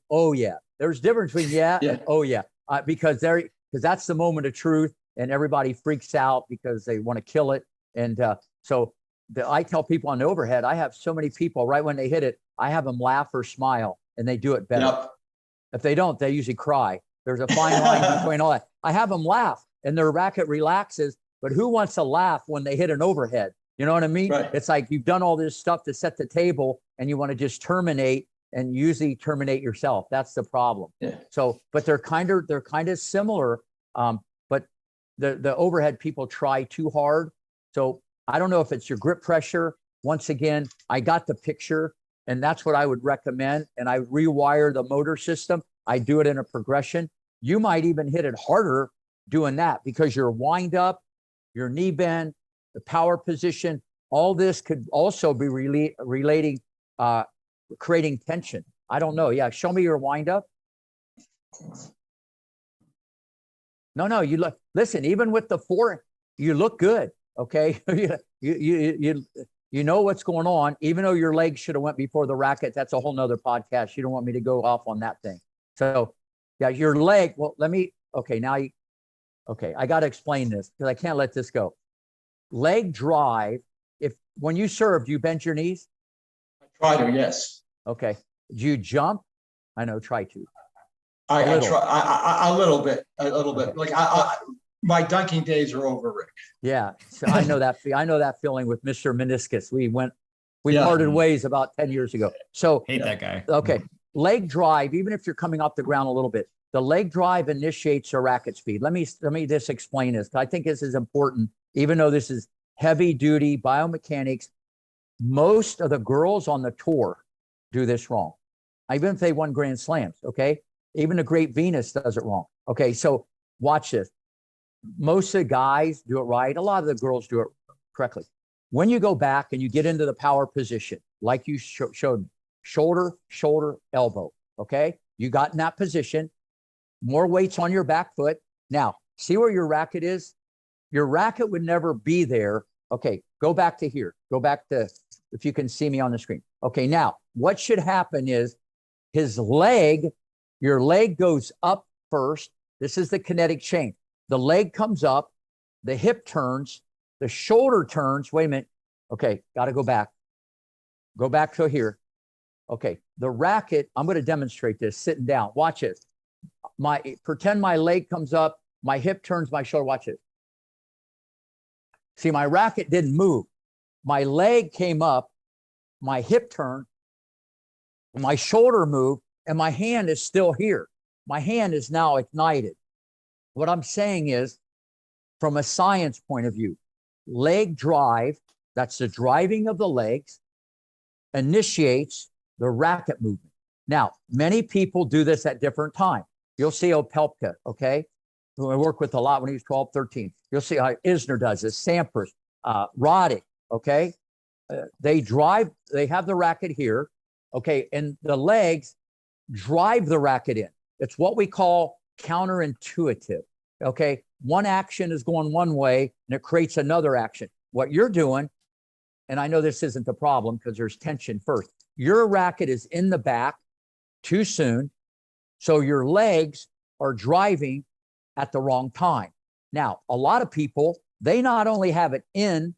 There's a difference between and because that's the moment of truth, and everybody freaks out because they want to kill it. And I tell people on the overhead, I have so many people right when they hit it, I have them laugh or smile, and they do it better. Yep. If they don't, they usually cry. There's a fine line between all that. I have them laugh, and their racket relaxes. But who wants to laugh when they hit an overhead? You know what I mean? Right. It's like you've done all this stuff to set the table, and you want to just terminate, and usually terminate yourself. That's the problem. Yeah. So, but they're kind of similar. But the overhead people try too hard. So I don't know if it's your grip pressure. Once again, I got the picture, and that's what I would recommend. And I rewire the motor system. I do it in a progression. You might even hit it harder doing that because your wind up, your knee bend, the power position, all this could also be creating tension. I don't know. Yeah. Show me your wind up. No, listen, even with the four, you look good. Okay. You know what's going on, even though your legs should have went before the racket. That's a whole nother podcast. You don't want me to go off on that thing. So your leg, I got to explain this because I can't let this go. Leg drive. When you serve, do you bend your knees? I try to, yes. Okay. Do you jump? I know, try to. I try a little bit. Okay. Like My dunking days are over, Rick. Yeah, so I know that. I know that feeling with Mr. Meniscus. We Yeah. parted ways about 10 years ago. So, Hate that guy. okay, leg drive. Even if you're coming off the ground a little bit, the leg drive initiates your racket speed. Let me just explain this. I think this is important, even though this is heavy duty biomechanics. Most of the girls on the tour do this wrong, even if they won Grand Slams. Okay, even the great Venus does it wrong. Okay, so watch this. Most of the guys do it right. A lot of the girls do it correctly. When you go back and you get into the power position, like you showed me, shoulder, shoulder, elbow. Okay, you got in that position. More weights on your back foot. Now, see where your racket is? Your racket would never be there. Okay, go back to here. Go back to, if you can see me on the screen. Okay, now, what should happen is his leg, your leg goes up first. This is the kinetic chain. The leg comes up, the hip turns, the shoulder turns. Wait a minute. Okay, got to go back. Go back to here. Okay, the racket, I'm going to demonstrate this sitting down. Watch it. Pretend my leg comes up, my hip turns, my shoulder. Watch it. See, my racket didn't move. My leg came up, my hip turned, my shoulder moved, and my hand is still here. My hand is now ignited. What I'm saying is, from a science point of view, leg drive, that's the driving of the legs, initiates the racket movement. Now, many people do this at different times. You'll see Opelka, okay, who I worked with a lot when he was 12, 13. You'll see how Isner does this, Sampras, Roddick, okay? They have the racket here, okay, and the legs drive the racket in. It's what we call counterintuitive, okay? One action is going one way and it creates another action. What you're doing, and I know this isn't the problem because there's tension first, your racket is in the back too soon, so your legs are driving at the wrong time. Now, a lot of people, they not only have it in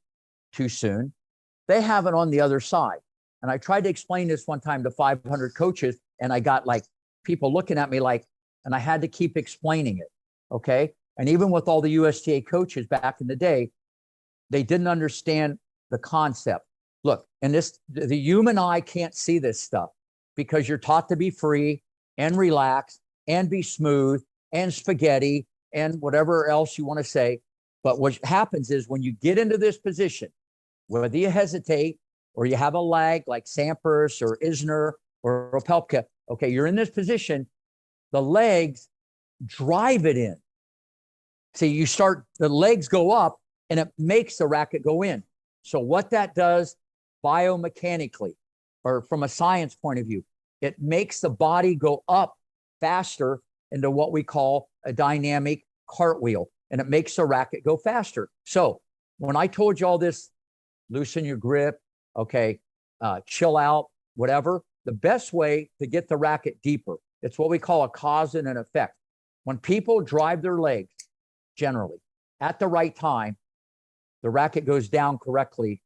too soon, they have it on the other side. And I tried to explain this one time to 500 coaches, and I got like people looking at me like, and I had to keep explaining it, okay? And even with all the USTA coaches back in the day, they didn't understand the concept. Look, and the human eye can't see this stuff because you're taught to be free and relax and be smooth and spaghetti and whatever else you want to say. But what happens is when you get into this position, whether you hesitate or you have a lag like Sampras or Isner or Opelka, okay, you're in this position, the legs drive it in. See, the legs go up and it makes the racket go in. So what that does biomechanically, or from a science point of view, it makes the body go up faster into what we call a dynamic cartwheel, and it makes the racket go faster. So when I told you all this, loosen your grip, okay, chill out, whatever, the best way to get the racket deeper, it's what we call a cause and an effect. When people drive their legs, generally, at the right time, the racket goes down correctly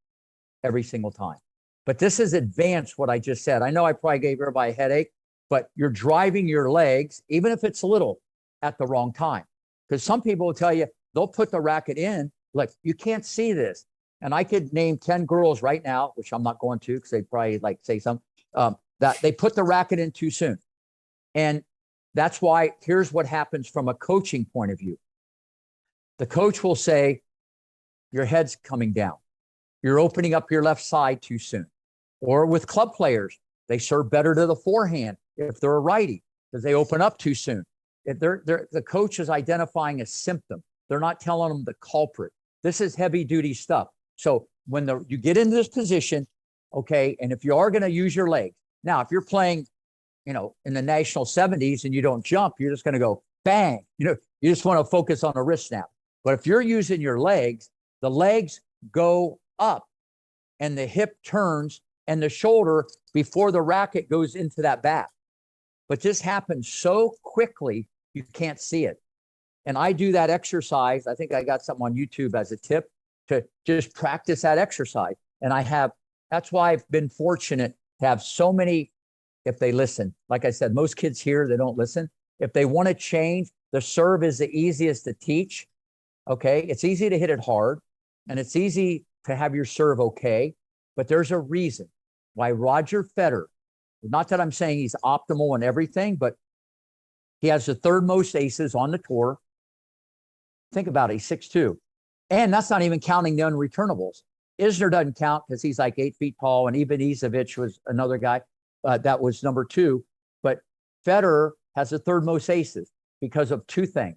every single time. But this is advanced, what I just said. I know I probably gave everybody a headache, but you're driving your legs, even if it's little, at the wrong time. Because some people will tell you, they'll put the racket in, like, you can't see this. And I could name 10 girls right now, which I'm not going to because they'd probably like say something, that they put the racket in too soon. And that's why, here's what happens from a coaching point of view. The coach will say, your head's coming down. You're opening up your left side too soon. Or with club players, they serve better to the forehand if they're a righty because they open up too soon. The coach is identifying a symptom. They're not telling them the culprit. This is heavy duty stuff. So when you get into this position, okay, and if you are going to use your legs, now if you're playing, in the national 70s and you don't jump, you're just going to go bang. You just want to focus on a wrist snap. But if you're using your legs, the legs go up and the hip turns and the shoulder before the racket goes into that bat. But this happens so quickly, you can't see it. And I do that exercise. I think I got something on YouTube as a tip to just practice that exercise. And that's why I've been fortunate to have so many, if they listen. Like I said, most kids here, they don't listen. If they want to change, the serve is the easiest to teach. Okay. It's easy to hit it hard and it's easy to have your serve okay. But there's a reason why Roger Federer, not that I'm saying he's optimal in everything, but he has the third most aces on the tour. Think about it. He's 6'2". And that's not even counting the unreturnables. Isner doesn't count because he's like 8 feet tall. And even Ivanisevic was another guy that was number 2. But Federer has the third most aces because of 2 things.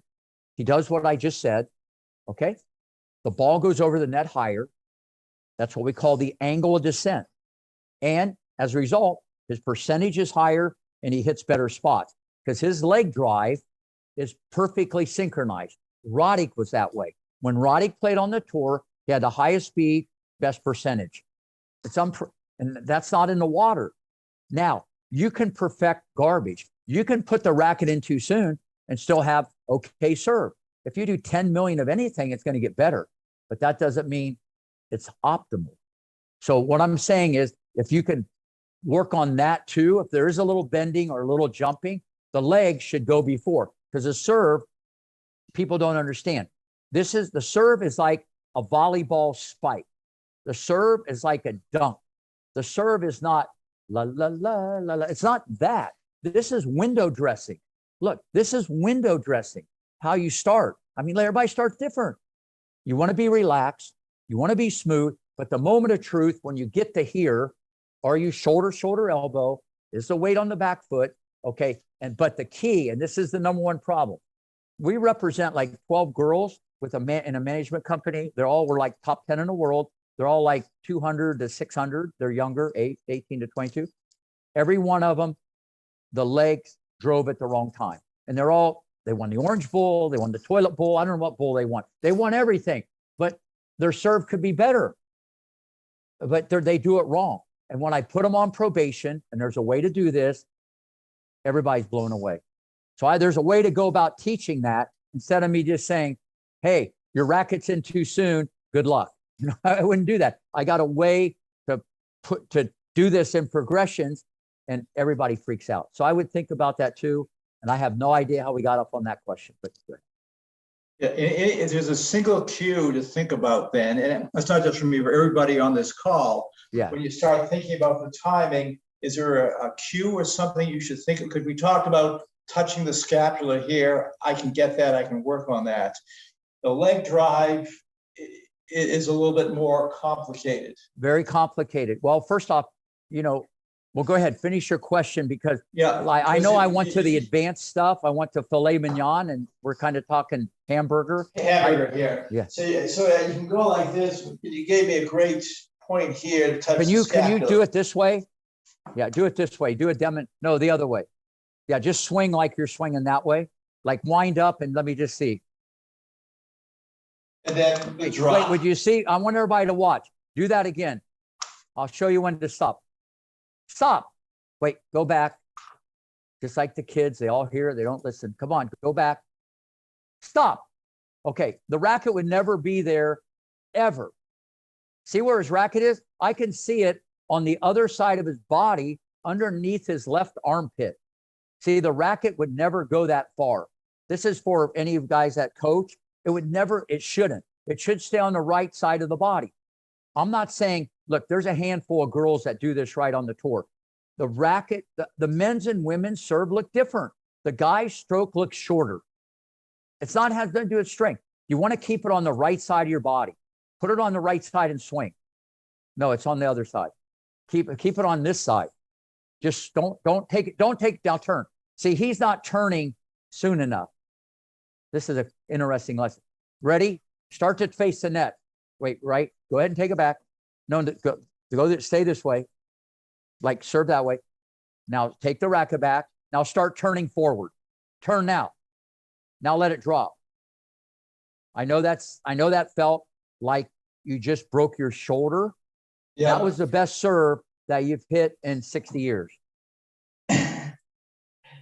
He does what I just said. Okay. The ball goes over the net higher. That's what we call the angle of descent. And as a result, his percentage is higher and he hits better spots because his leg drive is perfectly synchronized. Roddick was that way. When Roddick played on the tour, he had the highest speed, best percentage. And that's not in the water. Now, you can perfect garbage. You can put the racket in too soon and still have okay serve. If you do 10 million of anything, it's going to get better. But that doesn't mean it's optimal. So what I'm saying is, if you can work on that too, if there is a little bending or a little jumping, the leg should go before. Because the serve, people don't understand. The serve is like a volleyball spike. The serve is like a dunk. The serve is not la, la, la, la, la. It's not that. This is window dressing. Look, this is window dressing, how you start. I mean, everybody starts different. You want to be relaxed. You want to be smooth. But the moment of truth, when you get to here, are you shoulder, shoulder, elbow? Is the weight on the back foot? Okay. But the key, and this is the number one problem. We represent like 12 girls with in a management company. We're like top 10 in the world. They're all like 200 to 600. They're younger, 18 to 22. Every one of them, the legs drove at the wrong time. And they won the Orange Bowl. They won the Toilet Bowl. I don't know what bowl they won. They won everything, but their serve could be better. But they do it wrong. And when I put them on probation, and there's a way to do this, everybody's blown away. So there's a way to go about teaching that instead of me just saying, hey, your racket's in too soon. Good luck. I wouldn't do that. I got a way to do this in progressions, and everybody freaks out. So I would think about that too. And I have no idea how we got up on that question, but yeah, there's a single cue to think about then, and it's not just for me, for everybody on this call. Yeah. When you start thinking about the timing, is there a cue or something you should think of? Because we talked about touching the scapula here. I can get that. I can work on that. The leg drive is a little bit more complicated. Very complicated. Well, first off, well, go ahead, finish your question, because I know I went to the advanced stuff. I went to filet mignon, and we're kind of talking hamburger. Hamburger here. Yeah. So you can go like this. You gave me a great point here to touch the scapula. Can you do it this way? Yeah, do it this way. Do it no, the other way. Yeah, just swing like you're swinging that way. Like wind up, and let me just see. And then the drop. Wait, would you see? I want everybody to watch. Do that again. I'll show you when to stop. Stop. Wait, go back. Just like the kids, they all hear, they don't listen. Come on, go back. Stop. Okay, the racket would never be there ever. See where his racket is? I can see it on the other side of his body underneath his left armpit. See, the racket would never go that far. This is for any of you guys that coach. It shouldn't. It should stay on the right side of the body. I'm not saying, look, there's a handful of girls that do this right on the tour. The racket, the men's and women's serve look different. The guy's stroke looks shorter. It's not has nothing to do with strength. You want to keep it on the right side of your body. Put it on the right side and swing. No, it's on the other side. Keep it on this side. Just don't take it down, turn. See, he's not turning soon enough. This is an interesting lesson. Ready? Start to face the net. Wait, right? Go ahead and take it back. No, stay this way. Like serve that way. Now take the racket back. Now start turning forward. Turn now. Now let it drop. I know that felt like you just broke your shoulder. Yeah. That was the best serve that you've hit in 60 years.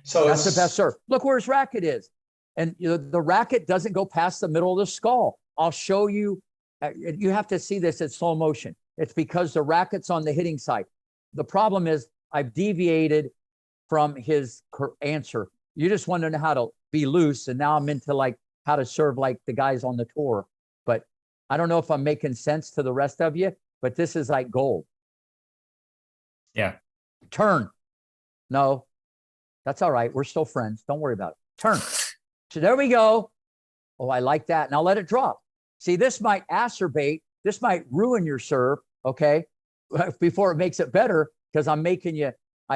So that's the best serve. Look where his racket is. And the racket doesn't go past the middle of the skull. I'll show you. You have to see this in slow motion. It's because the racket's on the hitting side. The problem is I've deviated from his answer. You just want to know how to be loose. And now I'm into like how to serve like the guys on the tour. But I don't know if I'm making sense to the rest of you, but this is like gold. Yeah. Turn. No, that's all right. We're still friends. Don't worry about it. Turn. So there we go. Oh, I like that. Now let it drop. See, this might acerbate. This might ruin your serve, okay, before it makes it better, because I'm making you,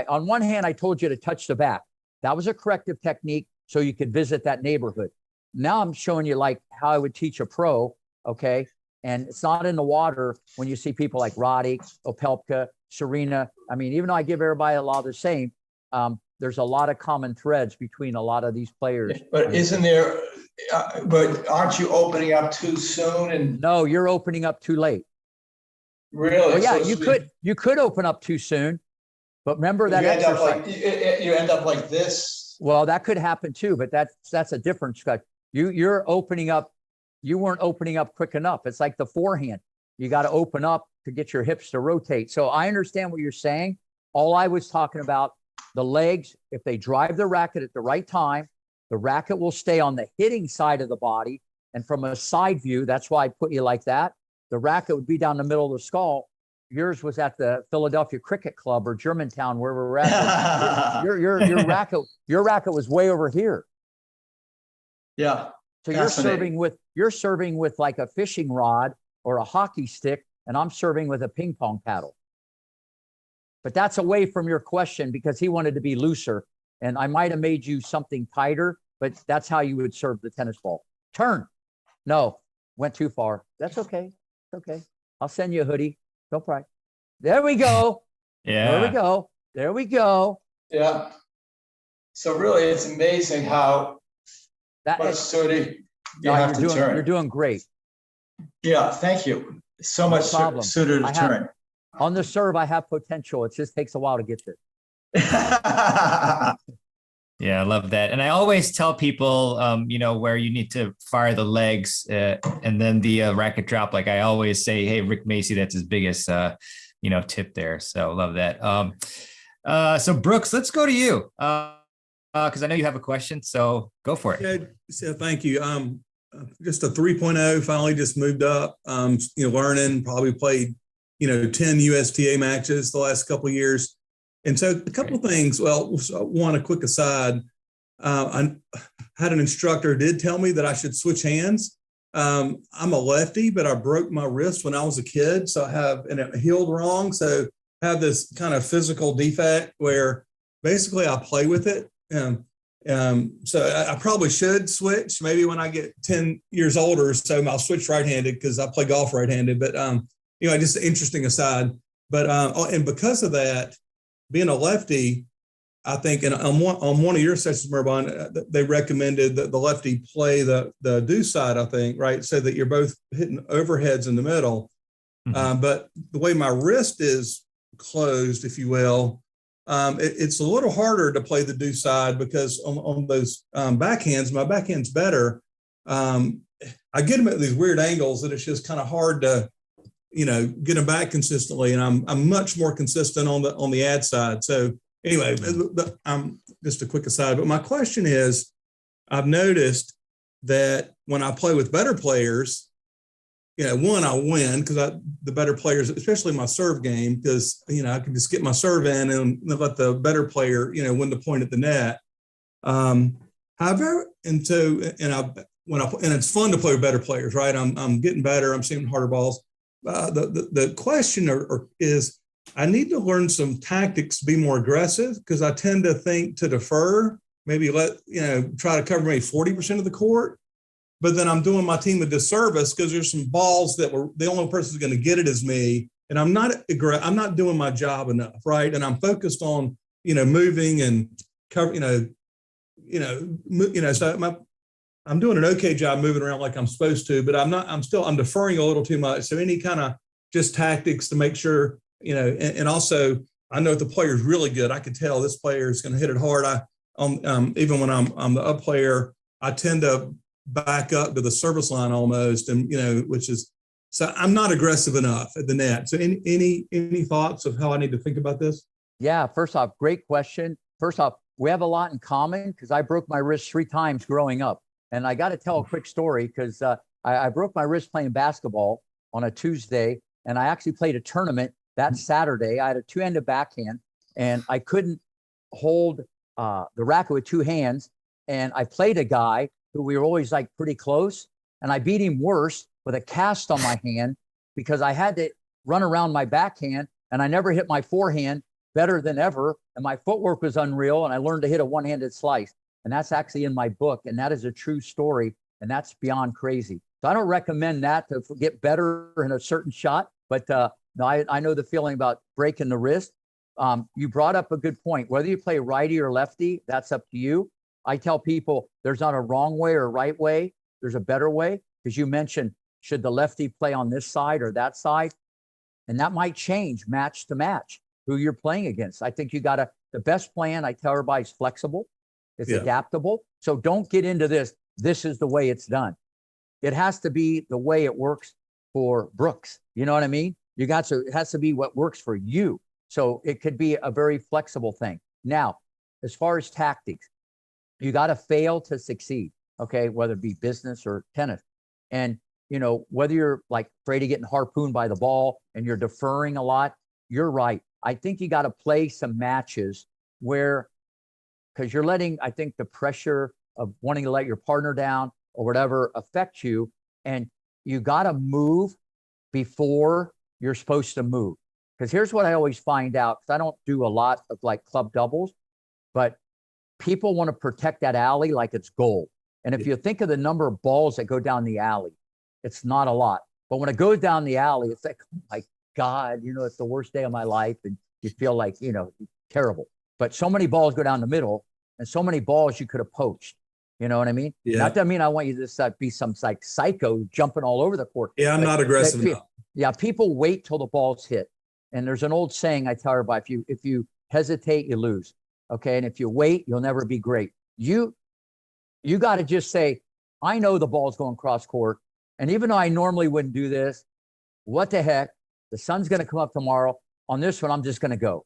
on one hand, I told you to touch the back. That was a corrective technique so you could visit that neighborhood. Now I'm showing you like how I would teach a pro, okay? And it's not in the water when you see people like Roddick, Opelka, Serena. I mean, even though I give everybody a lot of the same, there's a lot of common threads between a lot of these players. But isn't there, but aren't you opening up too soon? And No, you're opening up too late. really? Well, yeah, So you could open up too soon, but remember that you end up exercise. like, you end up like this. Well, that could happen too, but that's a different cut. You're opening up. You weren't opening up quick enough. It's like the forehand. You got to open up to get your hips to rotate. So I understand what you're saying. All I was talking about, the legs, if they drive the racket at the right time, the racket will stay on the hitting side of the body. And from a side view, that's why I put you like that. The racket would be down the middle of the skull. Yours was at the Philadelphia Cricket Club or Germantown, where we're at. Your racket was way over here. Yeah. So Fascinating. you're serving with like a fishing rod or a hockey stick, and I'm serving with a ping pong paddle. But that's away from your question because he wanted to be looser, and I might have made you something tighter, but that's how you would serve the tennis ball. Turn. No, went too far. That's okay. It's okay. I'll send you a hoodie. Don't cry. There we go. Yeah. There we go. There we go. Yeah. So really, it's amazing how That much is, sooty you no, have to turn. you're doing great. Yeah, thank you. So much problem. sooner to I have- turn. On the serve, I have potential. It just takes a while to get there. Yeah, I love that. And I always tell people, where you need to fire the legs and then the racket drop. Like I always say, hey, Rick Macci, that's his biggest, tip there. So love that. So Brooks, let's go to you because I know you have a question. So go for it. Yeah, so thank you. Just a 3.0, finally just moved up, learning, probably played, 10 USTA matches the last couple of years. And so a couple of things. Well, one, a quick aside. I had an instructor did tell me that I should switch hands. I'm a lefty, but I broke my wrist when I was a kid. So and it healed wrong. So I have this kind of physical defect where basically I play with it. So I probably should switch maybe when I get 10 years older. So I'll switch right-handed because I play golf right-handed. But, just an interesting aside. But and because of that, being a lefty, I think, and on one of your sessions, Mervon, they recommended that the lefty play the deuce side, I think, right? So that you're both hitting overheads in the middle. Mm-hmm. But the way my wrist is closed, if you will, it's a little harder to play the deuce side because on those backhands, my backhand's better. I get them at these weird angles that it's just kind of hard to, get them back consistently. And I'm much more consistent on the ad side. So anyway, just a quick aside. But my question is, I've noticed that when I play with better players, one, I win because the better players, especially my serve game, because, I can just get my serve in and let the better player, win the point at the net. However, and it's fun to play with better players, right? I'm getting better. I'm seeing harder balls. The question is, I need to learn some tactics to be more aggressive because I tend to think to defer, maybe try to cover maybe 40% of the court. But then I'm doing my team a disservice because there's some balls that the only person who's going to get it is me. And I'm not doing my job enough, right? And I'm focused on, moving and cover, so I'm doing an okay job moving around like I'm supposed to, but I'm deferring a little too much. So any kind of just tactics to make sure, and also I know if the player's really good, I can tell this player is going to hit it hard. Even when I'm the up player, I tend to back up to the service line almost, and so I'm not aggressive enough at the net. So any thoughts of how I need to think about this? Yeah, first off, great question. First off, we have a lot in common because I broke my wrist 3 times growing up. And I got to tell a quick story because I broke my wrist playing basketball on a Tuesday, and I actually played a tournament that Saturday. I had a two-handed backhand, and I couldn't hold the racket with two hands. And I played a guy who we were always like pretty close, and I beat him worse with a cast on my hand because I had to run around my backhand, and I never hit my forehand better than ever. And my footwork was unreal, and I learned to hit a one-handed slice. And that's actually in my book, and that is a true story, and that's beyond crazy. So I don't recommend that to get better in a certain shot, but no, I know the feeling about breaking the wrist. You brought up a good point. Whether you play righty or lefty, that's up to you. I tell people there's not a wrong way or right way. There's a better way, because you mentioned, should the lefty play on this side or that side? And that might change match to match who you're playing against. I think the best plan, I tell everybody, is flexible. It's adaptable. So don't get into this is the way it's done. It has to be the way it works for Brooks. You know what I mean? It has to be what works for you. So it could be a very flexible thing. Now, as far as tactics, you got to fail to succeed. Okay. Whether it be business or tennis. And, whether you're like afraid of getting harpooned by the ball and you're deferring a lot, you're right. I think you got to play some matches where, because you're letting, I think, the pressure of wanting to let your partner down or whatever affect you. And you got to move before you're supposed to move. Because here's what I always find out, because I don't do a lot of like club doubles, but people want to protect that alley like it's gold. And if you think of the number of balls that go down the alley, it's not a lot. But when it goes down the alley, it's like, oh my God, it's the worst day of my life. And you feel like, terrible. But so many balls go down the middle, and so many balls you could have poached. You know what I mean? Yeah. Not that I mean I want you to be some like psycho jumping all over the court. Yeah, I'm not aggressive enough. Yeah, people wait till the ball's hit. And there's an old saying I tell everybody, if you hesitate, you lose. Okay. And if you wait, you'll never be great. You got to just say, I know the ball's going cross court. And even though I normally wouldn't do this, what the heck? The sun's going to come up tomorrow. On this one, I'm just going to go.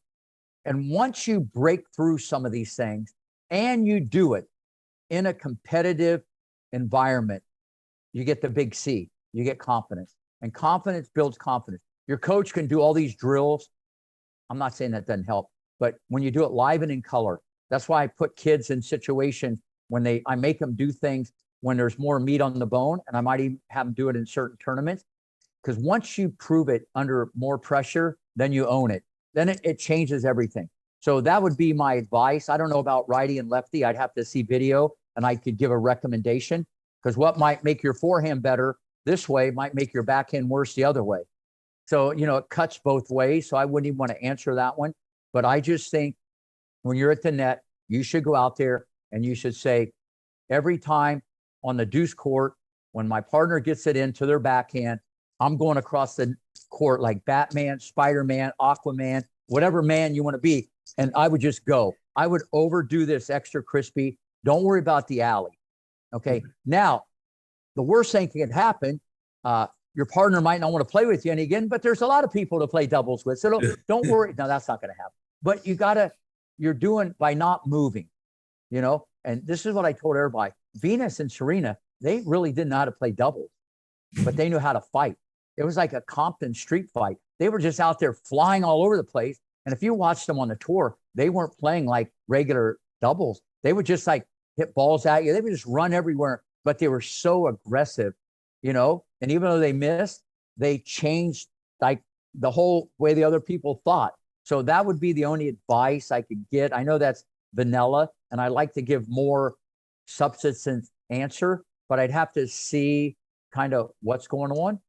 And once you break through some of these things and you do it in a competitive environment, you get the big C, you get confidence, and confidence builds confidence. Your coach can do all these drills. I'm not saying that doesn't help, but when you do it live and in color, that's why I put kids in situations when I make them do things when there's more meat on the bone, and I might even have them do it in certain tournaments. Because once you prove it under more pressure, then you own it. Then it changes everything. So that would be my advice. I don't know about righty and lefty. I'd have to see video and I could give a recommendation, because what might make your forehand better this way might make your backhand worse the other way. So, it cuts both ways. So I wouldn't even want to answer that one. But I just think when you're at the net, you should go out there and you should say, every time on the deuce court, when my partner gets it into their backhand, I'm going across the court like Batman, Spider-Man, Aquaman, whatever man you want to be. And I would just go. I would overdo this extra crispy. Don't worry about the alley. Okay. Now, the worst thing can happen. Your partner might not want to play with you any again, but there's a lot of people to play doubles with. So don't worry. No, that's not going to happen. But you're doing by not moving, and this is what I told everybody. Venus and Serena, they really didn't know how to play doubles, but they knew how to fight. It was like a Compton street fight. They were just out there flying all over the place. And if you watched them on the tour, they weren't playing like regular doubles. They would just like hit balls at you. They would just run everywhere, but they were so aggressive, and even though they missed, they changed like the whole way the other people thought. So that would be the only advice I could get. I know that's vanilla, and I like to give more substance answer, but I'd have to see kind of what's going on.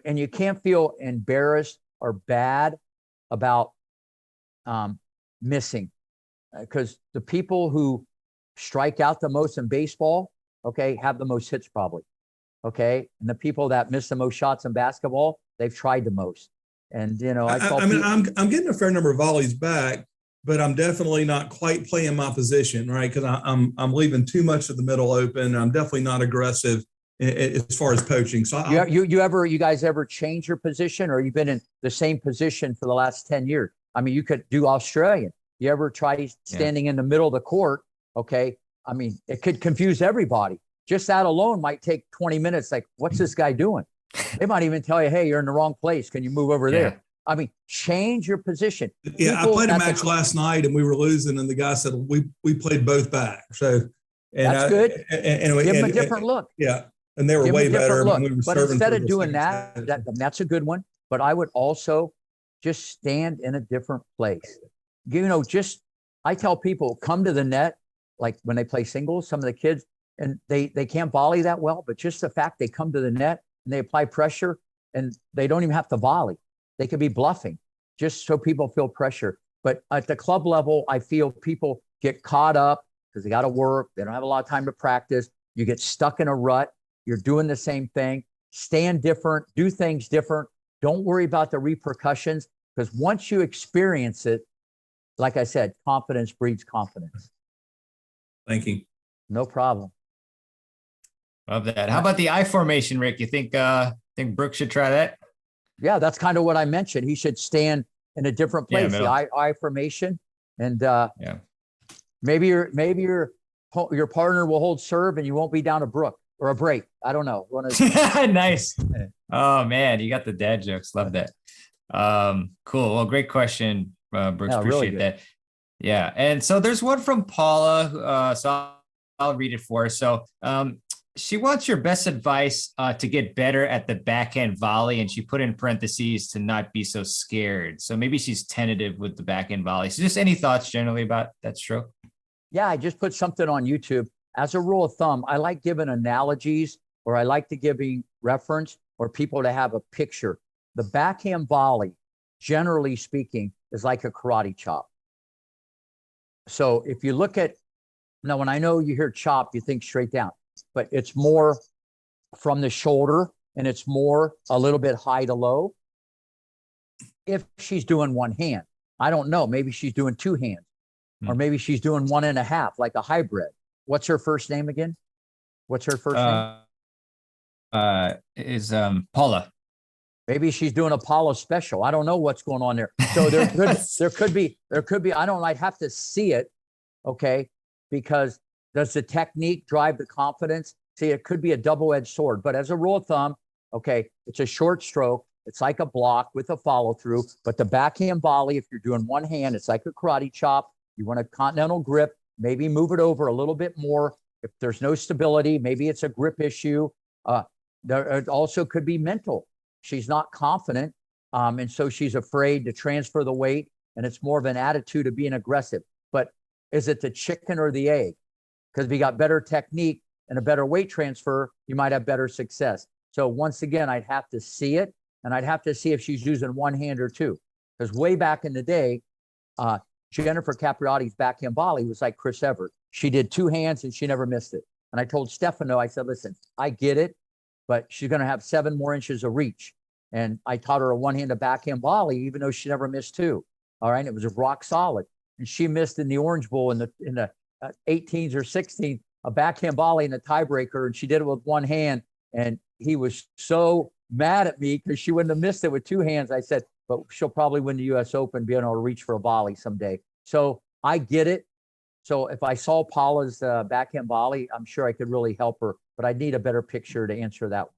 And you can't feel embarrassed or bad about missing, because the people who strike out the most in baseball, okay, have the most hits probably, okay, and the people that miss the most shots in basketball, they've tried the most. And I'm getting a fair number of volleys back, but I'm definitely not quite playing my position, right? Because I'm leaving too much of the middle open. I'm definitely not aggressive as far as poaching. So you guys ever change your position, or you've been in the same position for the last 10 years? I mean, you could do Australian. You ever try standing in the middle of the court? Okay. I mean, it could confuse everybody. just that alone might take 20 minutes. Like, what's this guy doing? They might even tell you, hey, you're in the wrong place. Can you move over there? I mean, change your position. Yeah, I played a match last night and we were losing, and the guy said we played both back. So that's good. And give them a different look. Yeah, and they were way better when we were but instead of doing that's a good one. But I would also just stand in a different place. I tell people, come to the net, like when they play singles, some of the kids, and they can't volley that well, but just the fact they come to the net and they apply pressure and they don't even have to volley. They could be bluffing just so people feel pressure. But at the club level, I feel people get caught up because they got to work. They don't have a lot of time to practice. You get stuck in a rut. You're doing the same thing. Stand different, do things different. Don't worry about the repercussions, because once you experience it, like I said, confidence breeds confidence. Thank you. No problem. Love that. How about the I formation, Rick? You think Brooke should try that? Yeah, that's kind of what I mentioned. He should stand in a different place. The I formation, and maybe your partner will hold serve, and you won't be down a Brooke or a break. I don't know. Nice. Oh man, you got the dad jokes. Love that. Cool. Well, great question, Brooks. Yeah, appreciate really that. Yeah, and so there's one from Paula. So I'll read it for her. So she wants your best advice to get better at the backhand volley, and she put in parentheses to not be so scared. So maybe she's tentative with the backhand volley. So just any thoughts generally about that stroke? Yeah, I just put something on YouTube. As a rule of thumb, I like giving analogies, or I like to give reference, or people to have a picture. The backhand volley, generally speaking, is like a karate chop. So if you look at, now when I know you hear chop, you think straight down, but it's more from the shoulder, and it's more a little bit high to low. If she's doing one hand, I don't know, maybe she's doing two hands, or maybe she's doing 1.5, like a hybrid. What's her first name again? What's her first name? Is Paula. Maybe she's doing a Paula special. I don't know what's going on there. So there could be, I'd have to see it. Okay. Because does the technique drive the confidence? See, it could be a double-edged sword, but as a rule of thumb, okay, it's a short stroke. It's like a block with a follow through, but the backhand volley, if you're doing one hand, it's like a karate chop. You want a continental grip, maybe move it over a little bit more. If there's no stability, maybe it's a grip issue. It also could be mental. She's not confident, and so she's afraid to transfer the weight, and it's more of an attitude of being aggressive. But is it the chicken or the egg? Because if you got better technique and a better weight transfer, you might have better success. So once again, I'd have to see it, and I'd have to see if she's using one hand or two. Because way back in the day, Jennifer Capriati's backhand volley was like Chris Evert. She did two hands and she never missed it. And I told Stefano, I said, listen, I get it, but she's going to have 7 more inches of reach. And I taught her a one-handed backhand volley, even though she never missed two. All right. It was rock solid. And she missed in the Orange Bowl in the 18s or 16s, a backhand volley in the tiebreaker. And she did it with one hand. And he was so mad at me because she wouldn't have missed it with two hands. I said, but she'll probably win the US Open, be able to reach for a volley someday. So I get it. So if I saw Paula's backhand volley, I'm sure I could really help her, but I'd need a better picture to answer that one.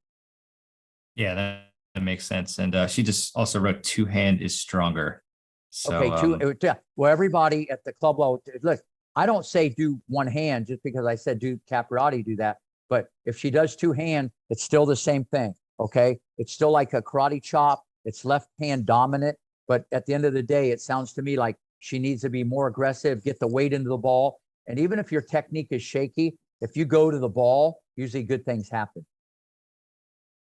Yeah, that makes sense. And she just also wrote two hand is stronger. So, okay, well, everybody at the club level, look, I don't say do one hand just because I said do Capriati do that. But if she does two hand, it's still the same thing. Okay. It's still like a karate chop. It's left hand dominant. But at the end of the day, it sounds to me like she needs to be more aggressive, get the weight into the ball. And even if your technique is shaky, if you go to the ball, usually good things happen.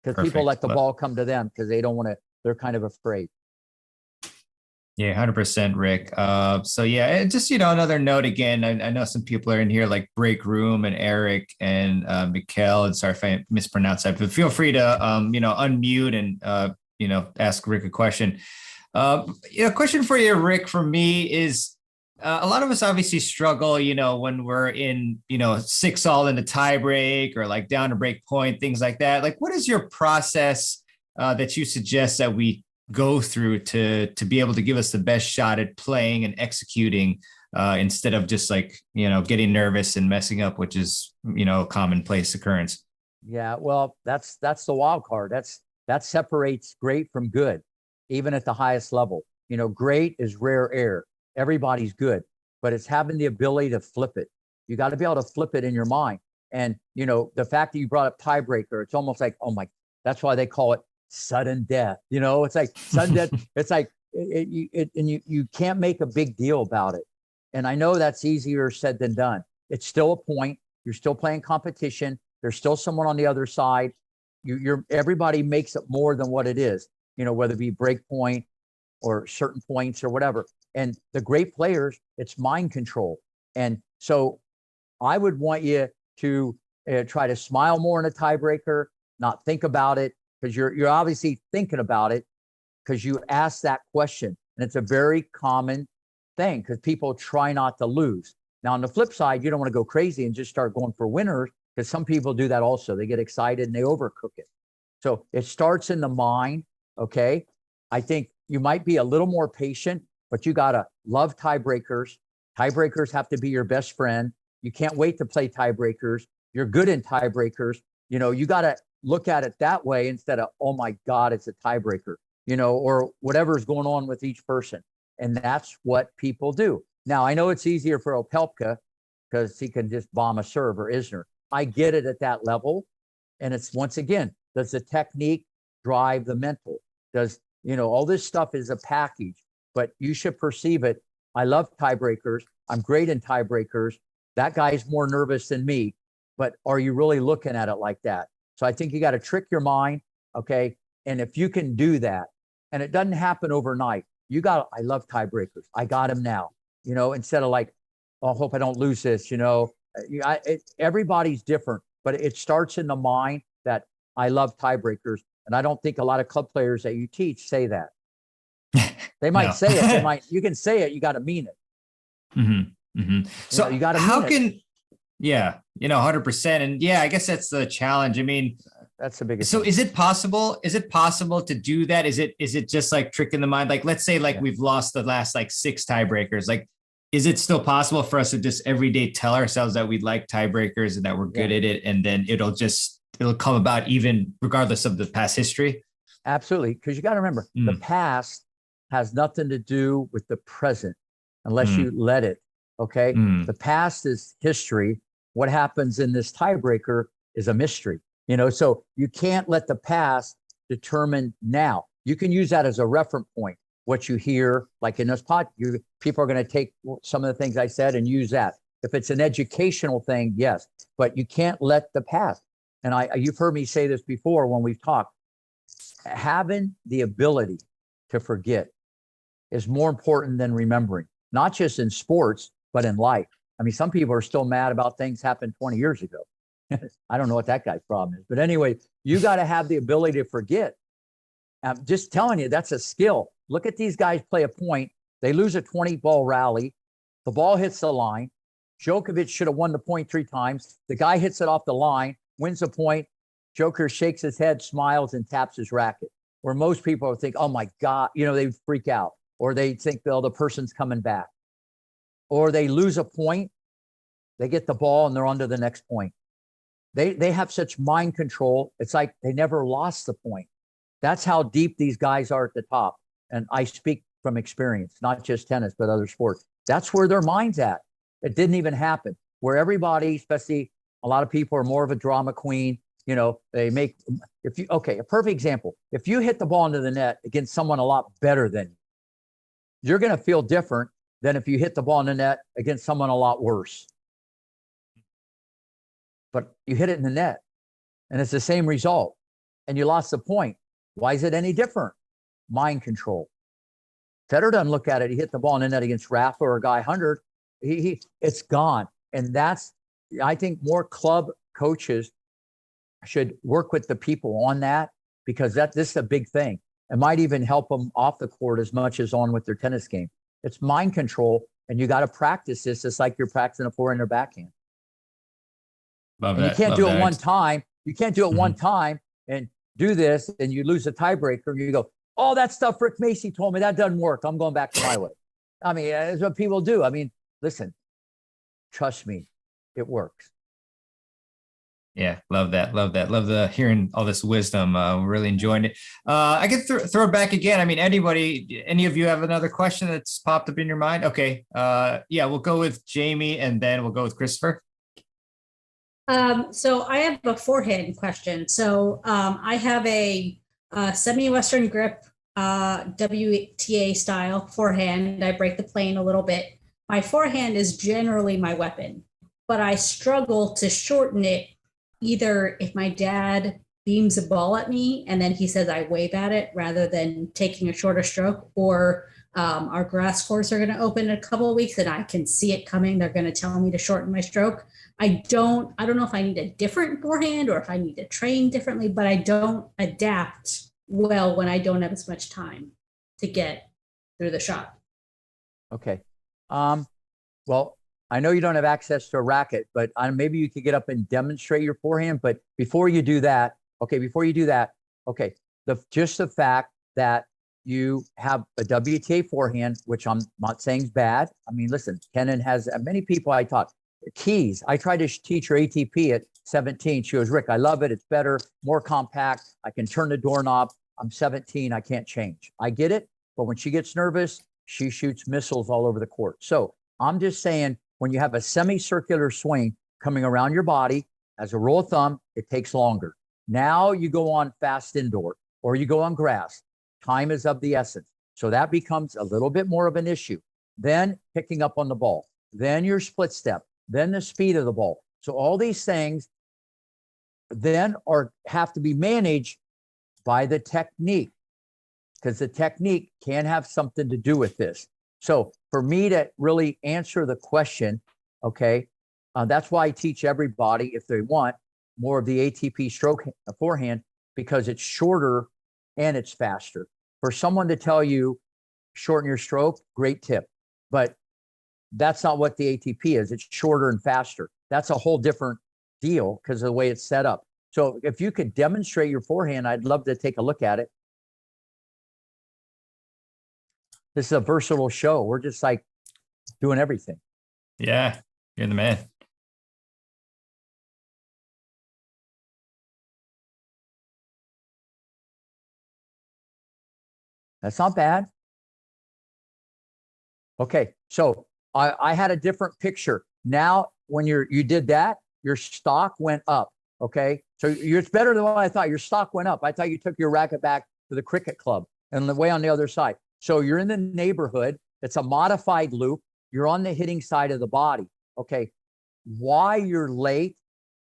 Because people let the ball come to them because they don't want to, they're kind of afraid. Yeah, 100%, Rick. So yeah, just, another note again, I know some people are in here like Break Room and Eric and Mikkel, and sorry if I mispronounced that, but feel free to, unmute and, ask Rick a question. Question for you, Rick, from me is a lot of us obviously struggle, when we're in, 6-all in the tie break or like down to break point, things like that. Like, what is your process that you suggest that we go through to be able to give us the best shot at playing and executing instead of just like, getting nervous and messing up, which is, a commonplace occurrence. Yeah, well, that's the wild card. That separates great from good, even at the highest level. Great is rare air. Everybody's good, but it's having the ability to flip it. You got to be able to flip it in your mind. And the fact that you brought up tiebreaker, it's almost like, oh my, that's why they call it sudden death. It's like sudden death. It's like and you can't make a big deal about it. And I know that's easier said than done. It's still a point. You're still playing competition. There's still someone on the other side. Everybody makes it more than what it is, whether it be break point or certain points or whatever. And the great players, it's mind control. And so I would want you to try to smile more in a tiebreaker, not think about it, because you're obviously thinking about it because you asked that question. And it's a very common thing because people try not to lose. Now, on the flip side, you don't want to go crazy and just start going for winners, because some people do that also. They get excited and they overcook it. So it starts in the mind, okay? I think you might be a little more patient, but you got to love tiebreakers. Tiebreakers have to be your best friend. You can't wait to play tiebreakers. You're good in tiebreakers. You got to look at it that way instead of, oh my God, it's a tiebreaker, or whatever's going on with each person. And that's what people do. Now, I know it's easier for Opelka because he can just bomb a serve, or Isner. I get it at that level. And it's, once again, does the technique drive the mental? Does, all this stuff is a package, but you should perceive it. I love tiebreakers. I'm great in tiebreakers. That guy's more nervous than me, but are you really looking at it like that? So I think you got to trick your mind. Okay. And if you can do that, and it doesn't happen overnight, I love tiebreakers. I got him now, instead of like, oh, I hope I don't lose this, everybody's different, but it starts in the mind that I love tiebreakers. And I don't think a lot of club players that you teach say that. They might say it. You can say it. You got to mean it. Mm-hmm. Mm-hmm. So you got to. How can? Yeah, 100%. And yeah, I guess that's the challenge. I mean, that's the biggest. So thing. Is it possible to do that? Is it just like tricking the mind? Like, let's say we've lost the last 6 tiebreakers. Like, is it still possible for us to just every day tell ourselves that we like tiebreakers and that we're good at it, and then it'll come about even regardless of the past history? Absolutely. Because you got to remember, the past has nothing to do with the present unless you let it. Okay. The past is history. What happens in this tiebreaker is a mystery, so you can't let the past determine now. You can use that as a reference point. What you hear, like in this people are going to take some of the things I said and use that. If it's an educational thing, yes, but you can't let the past. And you've heard me say this before when we've talked, having the ability to forget is more important than remembering, not just in sports, but in life. I mean, some people are still mad about things happened 20 years ago. I don't know what that guy's problem is, but anyway, you got to have the ability to forget. I'm just telling you, that's a skill. Look at these guys play a point. They lose a 20-ball rally. The ball hits the line. Djokovic should have won the point 3 times. The guy hits it off the line, wins the point. Joker shakes his head, smiles, and taps his racket. Where most people would think, oh my God, they freak out. Or they think, well, the person's coming back. Or they lose a point, they get the ball and they're on to the next point. They have such mind control. It's like they never lost the point. That's how deep these guys are at the top. And I speak from experience, not just tennis, but other sports. That's where their mind's at. It didn't even happen. Where everybody, especially a lot of people, are more of a drama queen. They make, a perfect example. If you hit the ball into the net against someone a lot better than you, you're going to feel different than if you hit the ball in the net against someone a lot worse. But you hit it in the net and it's the same result and you lost the point. Why is it any different? Mind control. Federer doesn't look at it. He hit the ball in the net against Rafa or a guy 100. It's gone. And I think more club coaches should work with the people on that, because this is a big thing. It might even help them off the court as much as on with their tennis game. It's mind control, and you got to practice this just like you're practicing a forehand or backhand. Love and that. You can't Love do that. it one time. You can't do it one time and do this, and you lose a tiebreaker, and you go, oh, that stuff Rick Macci told me, that doesn't work. I'm going back to my way. I mean, that's what people do. I mean, listen, trust me, it works. Yeah, love that. Love that. Love the hearing all this wisdom. Really enjoying it. I can throw it back again. I mean, any of you have another question that's popped up in your mind? Okay. Yeah, we'll go with Jamie and then we'll go with Christopher. So I have a forehand question. So I have a semi-Western grip, WTA style forehand. I break the plane a little bit. My forehand is generally my weapon, but I struggle to shorten it. Either if my dad beams a ball at me and then he says I wave at it rather than taking a shorter stroke, or our grass courts are going to open in a couple of weeks and I can see it coming. They're going to tell me to shorten my stroke. I don't know if I need a different forehand or if I need to train differently, but I don't adapt well when I don't have as much time to get through the shot. Okay. Well, I know you don't have access to a racket, but maybe you could get up and demonstrate your forehand. But before you do that, just the fact that you have a WTA forehand, which I'm not saying is bad. I mean, listen, Kenan has many people I taught. Keys. I tried to teach her ATP at 17. She goes, Rick, I love it. It's better, more compact. I can turn the doorknob. I'm 17. I can't change. I get it. But when she gets nervous, she shoots missiles all over the court. So I'm just saying, when you have a semicircular swing coming around your body, as a rule of thumb, it takes longer. Now you go on fast indoor or you go on grass. Time is of the essence. So that becomes a little bit more of an issue. Then picking up on the ball, then your split step, then the speed of the ball. So all these things then have to be managed by the technique, because the technique can have something to do with this. So for me to really answer the question, okay, that's why I teach everybody, if they want, more of the ATP stroke forehand, because it's shorter and it's faster. For someone to tell you, shorten your stroke, great tip. But that's not what the ATP is. It's shorter and faster. That's a whole different deal because of the way it's set up. So if you could demonstrate your forehand, I'd love to take a look at it. This is a versatile show. We're just like doing everything. Yeah, you're the man. That's not bad. Okay, so I had a different picture. Now, when you did that, your stock went up. Okay, so it's better than what I thought. Your stock went up. I thought you took your racket back to the cricket club and the way on the other side. So you're in the neighborhood. It's a modified loop. You're on the hitting side of the body. Okay, why you're late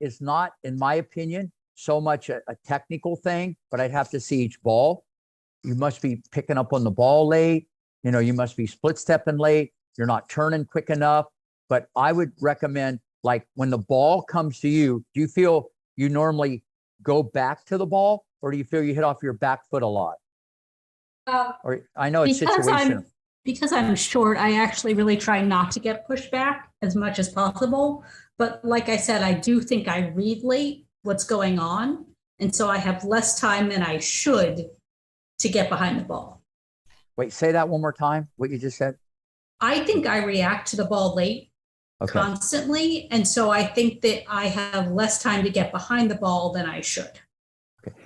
is not, in my opinion, so much a technical thing, but I'd have to see each ball. You must be picking up on the ball late. You know, you must be split stepping late. You're not turning quick enough. But I would recommend, like, when the ball comes to you, do you feel you normally go back to the ball, or do you feel you hit off your back foot a lot? Or I know it's situational. Because I'm short, I actually really try not to get pushed back as much as possible. But like I said, I do think I read late what's going on. And so I have less time than I should to get behind the ball. Wait, say that one more time, what you just said. I think I react to the ball late constantly. And so I think that I have less time to get behind the ball than I should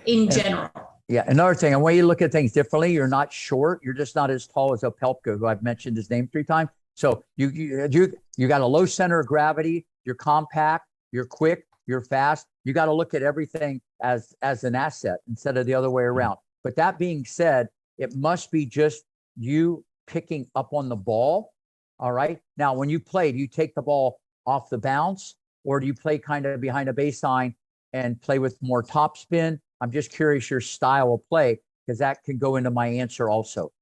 in general. Yeah, another thing, and when you look at things differently, you're not short. You're just not as tall as Opelka, who I've mentioned his name 3 times. So you got a low center of gravity. You're compact. You're quick. You're fast. You got to look at everything as an asset instead of the other way around. But that being said, it must be just you picking up on the ball. All right. Now, when you play, do you take the ball off the bounce, or do you play kind of behind a baseline and play with more topspin? I'm just curious your style of play, because that can go into my answer also.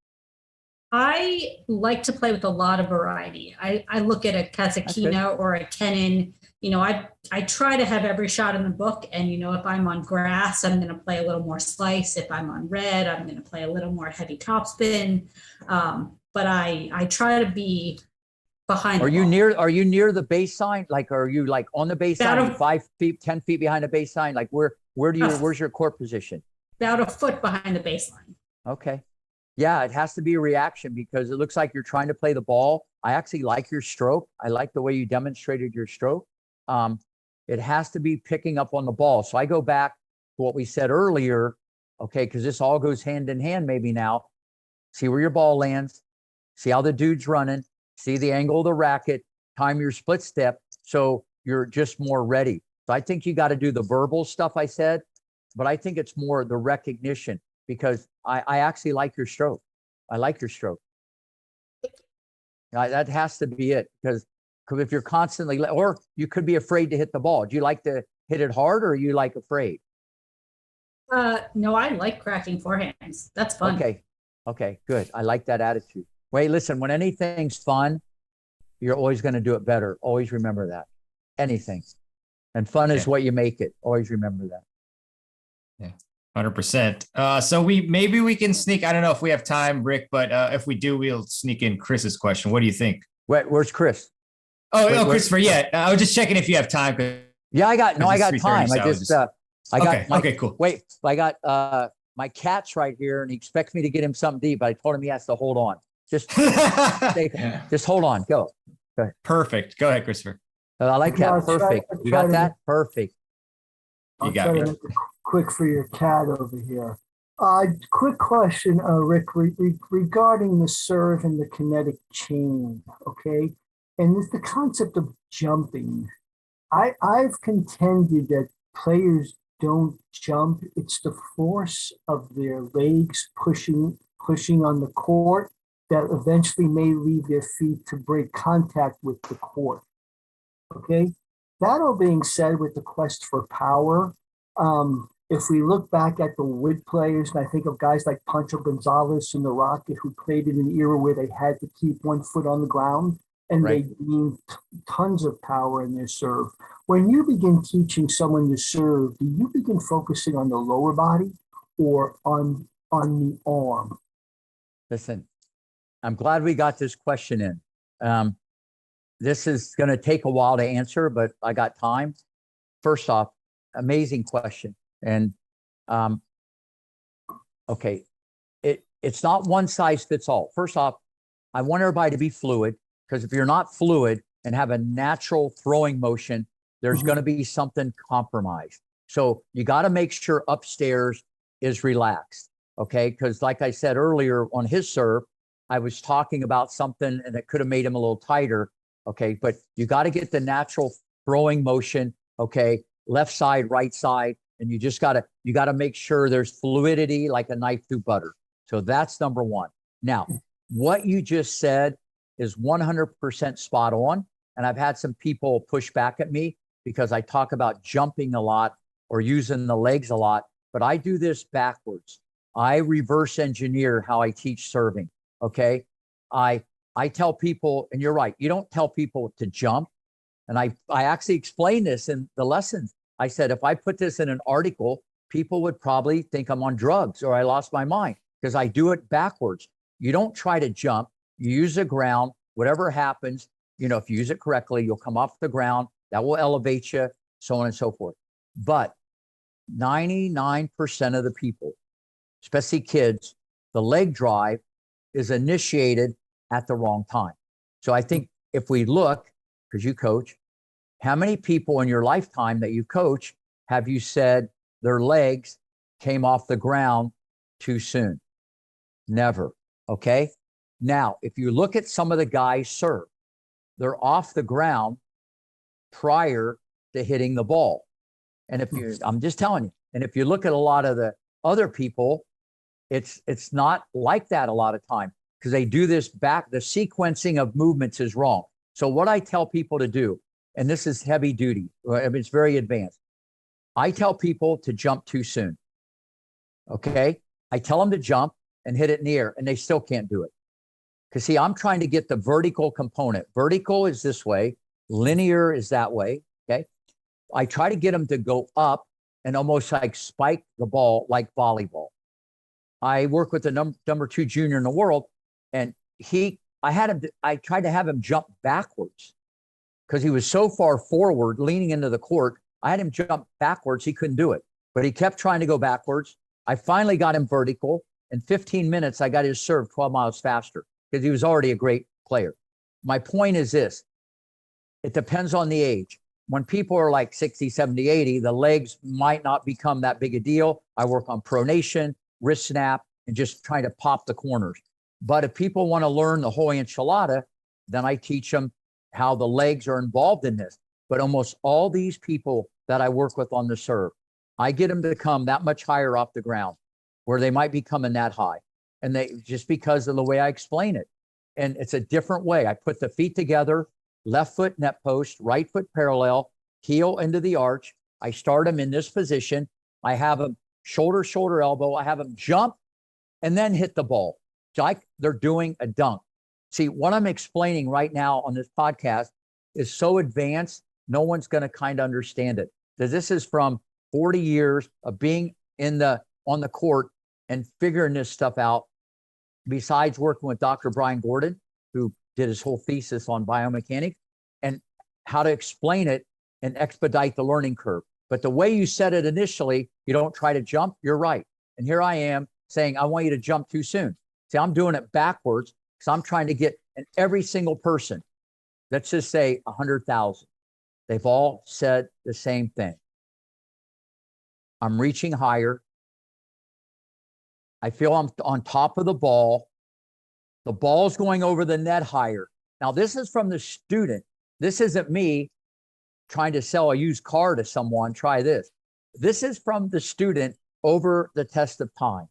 I like to play with a lot of variety. I look at a Kasatkina or a Kenan. You know, I try to have every shot in the book. And, you know, if I'm on grass, I'm going to play a little more slice. If I'm on red, I'm going to play a little more heavy topspin. But I try to be behind. Are you near the baseline? Like, are you like on the baseline, 5 feet, 10 feet behind the baseline? Like where's your court position? About a foot behind the baseline. Okay. Yeah, it has to be a reaction because it looks like you're trying to play the ball. I actually like your stroke. I like the way you demonstrated your stroke. It has to be picking up on the ball. So I go back to what we said earlier, okay, because this all goes hand in hand maybe now. See where your ball lands, see how the dude's running, see the angle of the racket, time your split step, so you're just more ready. So I think you got to do the verbal stuff I said, but I think it's more the recognition because I actually like your stroke. I like your stroke. That has to be it because if you're constantly, or you could be afraid to hit the ball. Do you like to hit it hard or are you like afraid? No, I like cracking forehands. That's fun. Okay. Okay, good. I like that attitude. Wait, listen, when anything's fun, you're always going to do it better. Always remember that. Anything. And fun is what you make it. Always remember that. Yeah, 100%. So maybe we can sneak, I don't know if we have time, Rick, but if we do, we'll sneak in Chris's question. What do you think? Wait, where's Chris? Oh, Christopher, yeah. I was just checking if you have time. Yeah, I got time. So Okay, cool. Wait, I got my cat's right here and he expects me to get him something to eat, but I told him he has to hold on. Just hold on. Go. Perfect. Go ahead, Christopher. I like that. Perfect. You got that? Perfect. You got it. Quick for your cat over here. Quick question, Rick, regarding the serve and the kinetic chain, okay? And with the concept of jumping, I've contended that players don't jump. It's the force of their legs pushing on the court that eventually may leave their feet to break contact with the court. Okay. That all being said, with the quest for power, if we look back at the wood players, and I think of guys like Pancho Gonzalez and the Rocket, who played in an era where they had to keep one foot on the ground, and right. They gained tons of power in their serve. When you begin teaching someone to serve, do you begin focusing on the lower body or on the arm? Listen, I'm glad we got this question in. This is going to take a while to answer, but I got time. First off, amazing question. And okay, it's not one size fits all. First off, I want everybody to be fluid, because if you're not fluid and have a natural throwing motion, there's going to be something compromised. So you got to make sure upstairs is relaxed, okay? Because like I said earlier on his serve, I was talking about something and it could have made him a little tighter, okay? But you got to get the natural throwing motion, okay? Left side, right side, and you got to make sure there's fluidity like a knife through butter. So that's number one. Now, what you just said is 100% spot on. And I've had some people push back at me because I talk about jumping a lot or using the legs a lot, but I do this backwards. I reverse engineer how I teach serving, okay? I tell people, and you're right, you don't tell people to jump. And I actually explain this in the lessons. I said, if I put this in an article, people would probably think I'm on drugs or I lost my mind, because I do it backwards. You don't try to jump. You use the ground. Whatever happens, if you use it correctly, you'll come off the ground. That will elevate you, so on and so forth. But 99% of the people, especially kids, the leg drive is initiated at the wrong time. So I think if we look, because you coach, how many people in your lifetime that you coach have you said their legs came off the ground too soon? Never. Okay. Now, if you look at some of the guys serve, they're off the ground prior to hitting the ball. And I'm just telling you, and if you look at a lot of the other people, it's not like that a lot of time, because they do this back. The sequencing of movements is wrong. So what I tell people to do, and this is heavy duty, I mean, it's very advanced. I tell people to jump too soon. Okay. I tell them to jump and hit it in the air, and they still can't do it. Because see, I'm trying to get the vertical component. Vertical is this way, linear is that way, okay? I try to get them to go up and almost like spike the ball like volleyball. I work with the number 2 junior in the world, and I tried to have him jump backwards because he was so far forward, leaning into the court. I had him jump backwards. He couldn't do it, but he kept trying to go backwards. I finally got him vertical. In 15 minutes, I got his serve 12 miles faster because he was already a great player. My point is this. It depends on the age. When people are like 60, 70, 80, the legs might not become that big a deal. I work on pronation, wrist snap, and just trying to pop the corners. But if people want to learn the whole enchilada, then I teach them how the legs are involved in this. But almost all these people that I work with on the serve, I get them to come that much higher off the ground where they might be coming that high. And they just because of the way I explain it. And it's a different way. I put the feet together, left foot net post, right foot parallel, heel into the arch. I start them in this position. I have them shoulder, shoulder, elbow. I have them jump and then hit the ball. So they're doing a dunk. See, what I'm explaining right now on this podcast is so advanced, no one's going to kind of understand it. Because this is from 40 years of being on the court and figuring this stuff out. Besides working with Dr. Brian Gordon, who did his whole thesis on biomechanics and how to explain it and expedite the learning curve. But the way you said it initially, you don't try to jump, you're right. And here I am saying, I want you to jump too soon. See, I'm doing it backwards because I'm trying to get in every single person. Let's just say 100,000. They've all said the same thing. I'm reaching higher. I feel I'm on top of the ball. The ball's going over the net higher. Now, this is from the student. This isn't me trying to sell a used car to someone. Try this. This is from the student over the test of time.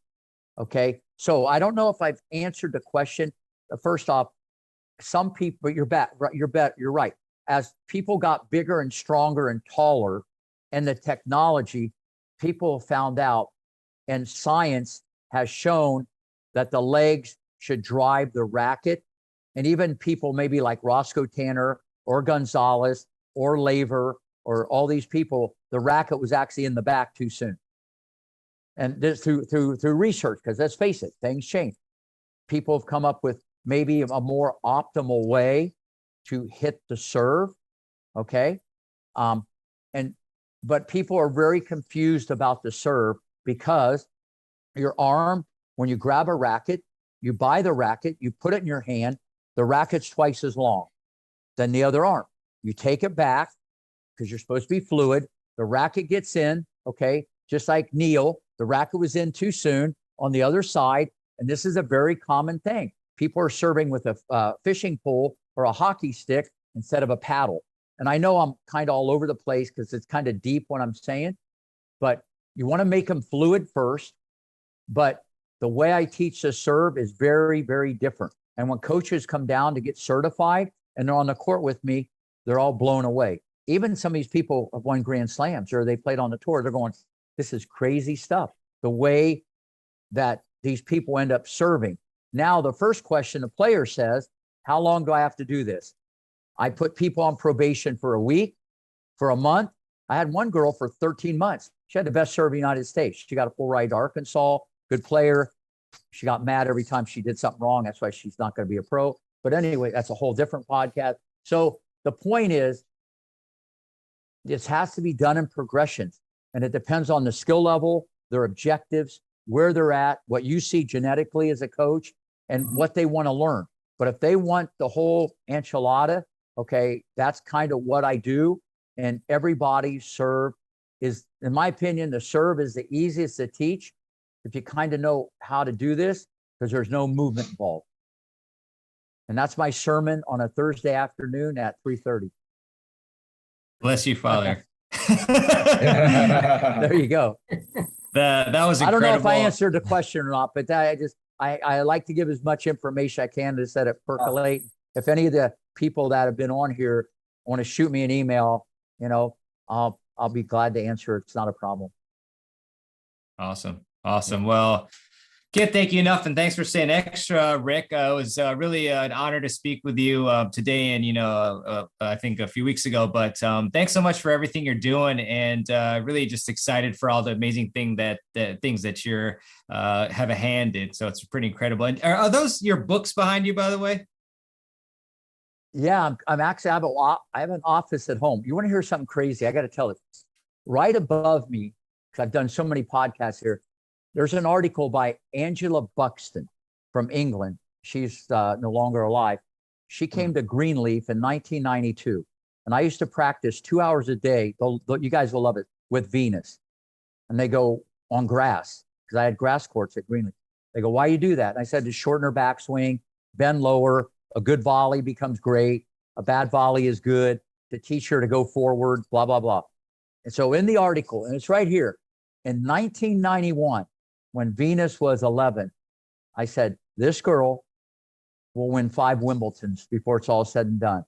Okay. So I don't know if I've answered the question. First off, some people, but you're right. As people got bigger and stronger and taller and the technology, people found out and science has shown that the legs should drive the racket. And even people maybe like Roscoe Tanner or Gonzalez or Laver or all these people, the racket was actually in the back too soon. And this through research, because let's face it, things change. People have come up with maybe a more optimal way to hit the serve. Okay. But people are very confused about the serve because your arm, when you grab a racket, you buy the racket, you put it in your hand, the racket's twice as long than the other arm. You take it back because you're supposed to be fluid. The racket gets in, okay, just like Neil, the racket was in too soon on the other side. And this is a very common thing. People are serving with a fishing pole or a hockey stick instead of a paddle. And I know I'm kind of all over the place because it's kind of deep what I'm saying, but you want to make them fluid first. But the way I teach the serve is very, very different. And when coaches come down to get certified and they're on the court with me, they're all blown away. Even some of these people have won Grand Slams or they played on the tour. They're going, this is crazy stuff. The way that these people end up serving. Now, the first question the player says, how long do I have to do this? I put people on probation for a week, for a month. I had one girl for 13 months. She had the best serve in the United States. She got a full ride to Arkansas, good player. She got mad every time she did something wrong. That's why she's not going to be a pro. But anyway, that's a whole different podcast. So the point is, this has to be done in progressions. And it depends on the skill level, their objectives, where they're at, what you see genetically as a coach, and what they want to learn. But if they want the whole enchilada, okay, that's kind of what I do. And everybody's serve is, in my opinion, the serve is the easiest to teach if you kind of know how to do this, because there's no movement involved. And that's my sermon on a Thursday afternoon at 3:30. Bless you, Father. There you go. That was incredible. I don't know if I answered the question or not, but I like to give as much information I can to let it percolate. If any of the people that have been on here want to shoot me an email, I'll be glad to answer it. It's not a problem. Awesome. Well, can't thank you enough. And thanks for saying extra, Rick. It was really an honor to speak with you today and, I think a few weeks ago, but thanks so much for everything you're doing, and really just excited for all the amazing things that you're have a hand in. So it's pretty incredible. And are those your books behind you, by the way? Yeah, I'm actually, I have an office at home. You want to hear something crazy? I got to tell it. Right above me, because I've done so many podcasts here, there's an article by Angela Buxton from England. She's no longer alive. She came to Greenleaf in 1992. And I used to practice 2 hours a day. You guys will love it, with Venus. And they go on grass, because I had grass courts at Greenleaf. They go, why you do that? And I said, to shorten her backswing, bend lower. A good volley becomes great. A bad volley is good. To teach her to go forward, blah, blah, blah. And so in the article, and it's right here, in 1991, when Venus was 11, I said, this girl will win 5 Wimbledons before it's all said and done.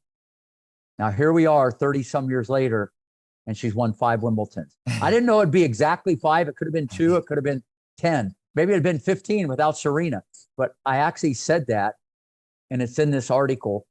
Now, here we are 30 some years later, and she's won 5 Wimbledons. I didn't know it'd be exactly 5. It could have been 2. It could have been 10. Maybe it'd been 15 without Serena. But I actually said that, and it's in this article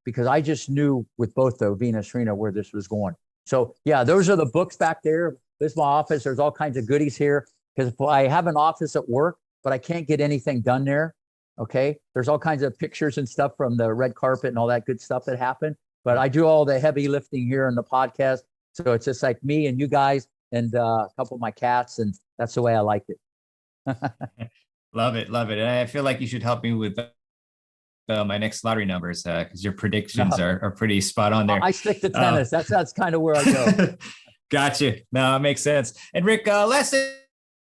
because I just knew with both though, Venus, Serena, where this was going. So yeah, those are the books back there. This is my office. There's all kinds of goodies here, because if I have an office at work, but I can't get anything done there, okay? There's all kinds of pictures and stuff from the red carpet and all that good stuff that happened. But I do all the heavy lifting here in the podcast. So it's just like me and you guys and a couple of my cats. And that's the way I like it. Love it. Love it. And I feel like you should help me with my next lottery numbers, because your predictions are pretty spot on there. I stick to tennis. That's kind of where I go. Gotcha. No, it makes sense. And Rick, last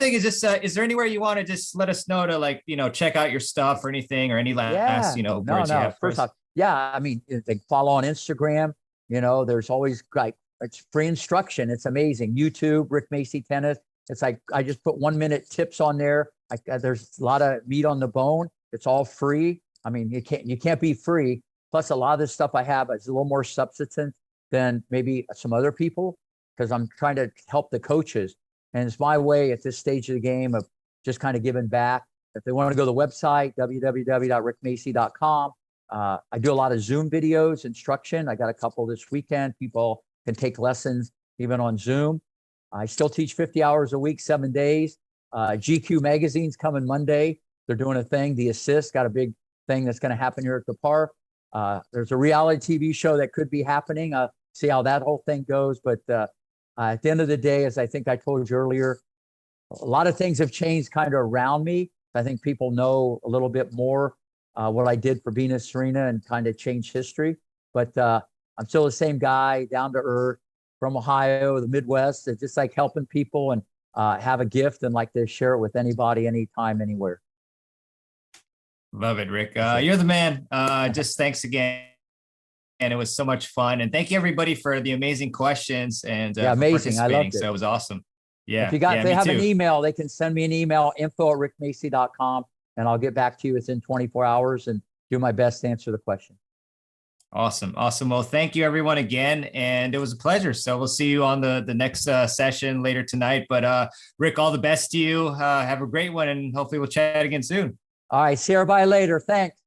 thing is just, is there anywhere you want to just let us know to, like, check out your stuff or anything, or any last, words you have? First off, yeah, I mean, they follow on Instagram. There's always like, it's free instruction. It's amazing. YouTube, Rick Macci Tennis. It's like, I just put 1 minute tips on there. There's a lot of meat on the bone. It's all free. I mean, you can't be free. Plus, a lot of this stuff I have is a little more substance than maybe some other people, because I'm trying to help the coaches. And it's my way at this stage of the game of just kind of giving back. If they want to go to the website, www.rickmacci.com. I do a lot of Zoom videos, instruction. I got a couple this weekend. People can take lessons even on Zoom. I still teach 50 hours a week, 7 days. GQ Magazine's coming Monday. They're doing a thing. The Assist got a big thing that's going to happen here at the park. There's a reality TV show that could be happening. See how that whole thing goes. But at the end of the day, as I think I told you earlier, a lot of things have changed kind of around me. I think people know a little bit more what I did for Venus, Serena, and kind of changed history. But I'm still the same guy, down to earth, from Ohio, the Midwest. It's just like helping people and have a gift and like to share it with anybody, anytime, anywhere. Love it, Rick. You're the man. Just thanks again. And it was so much fun. And thank you, everybody, for the amazing questions. And amazing. I loved it. So it was awesome. Yeah. If they have an email, they can send me an email, info@rickmacci.com, and I'll get back to you within 24 hours and do my best to answer the question. Awesome. Well, thank you, everyone, again. And it was a pleasure. So we'll see you on the next session later tonight. But Rick, all the best to you. Have a great one, and hopefully we'll chat again soon. All right. See everybody later. Thanks.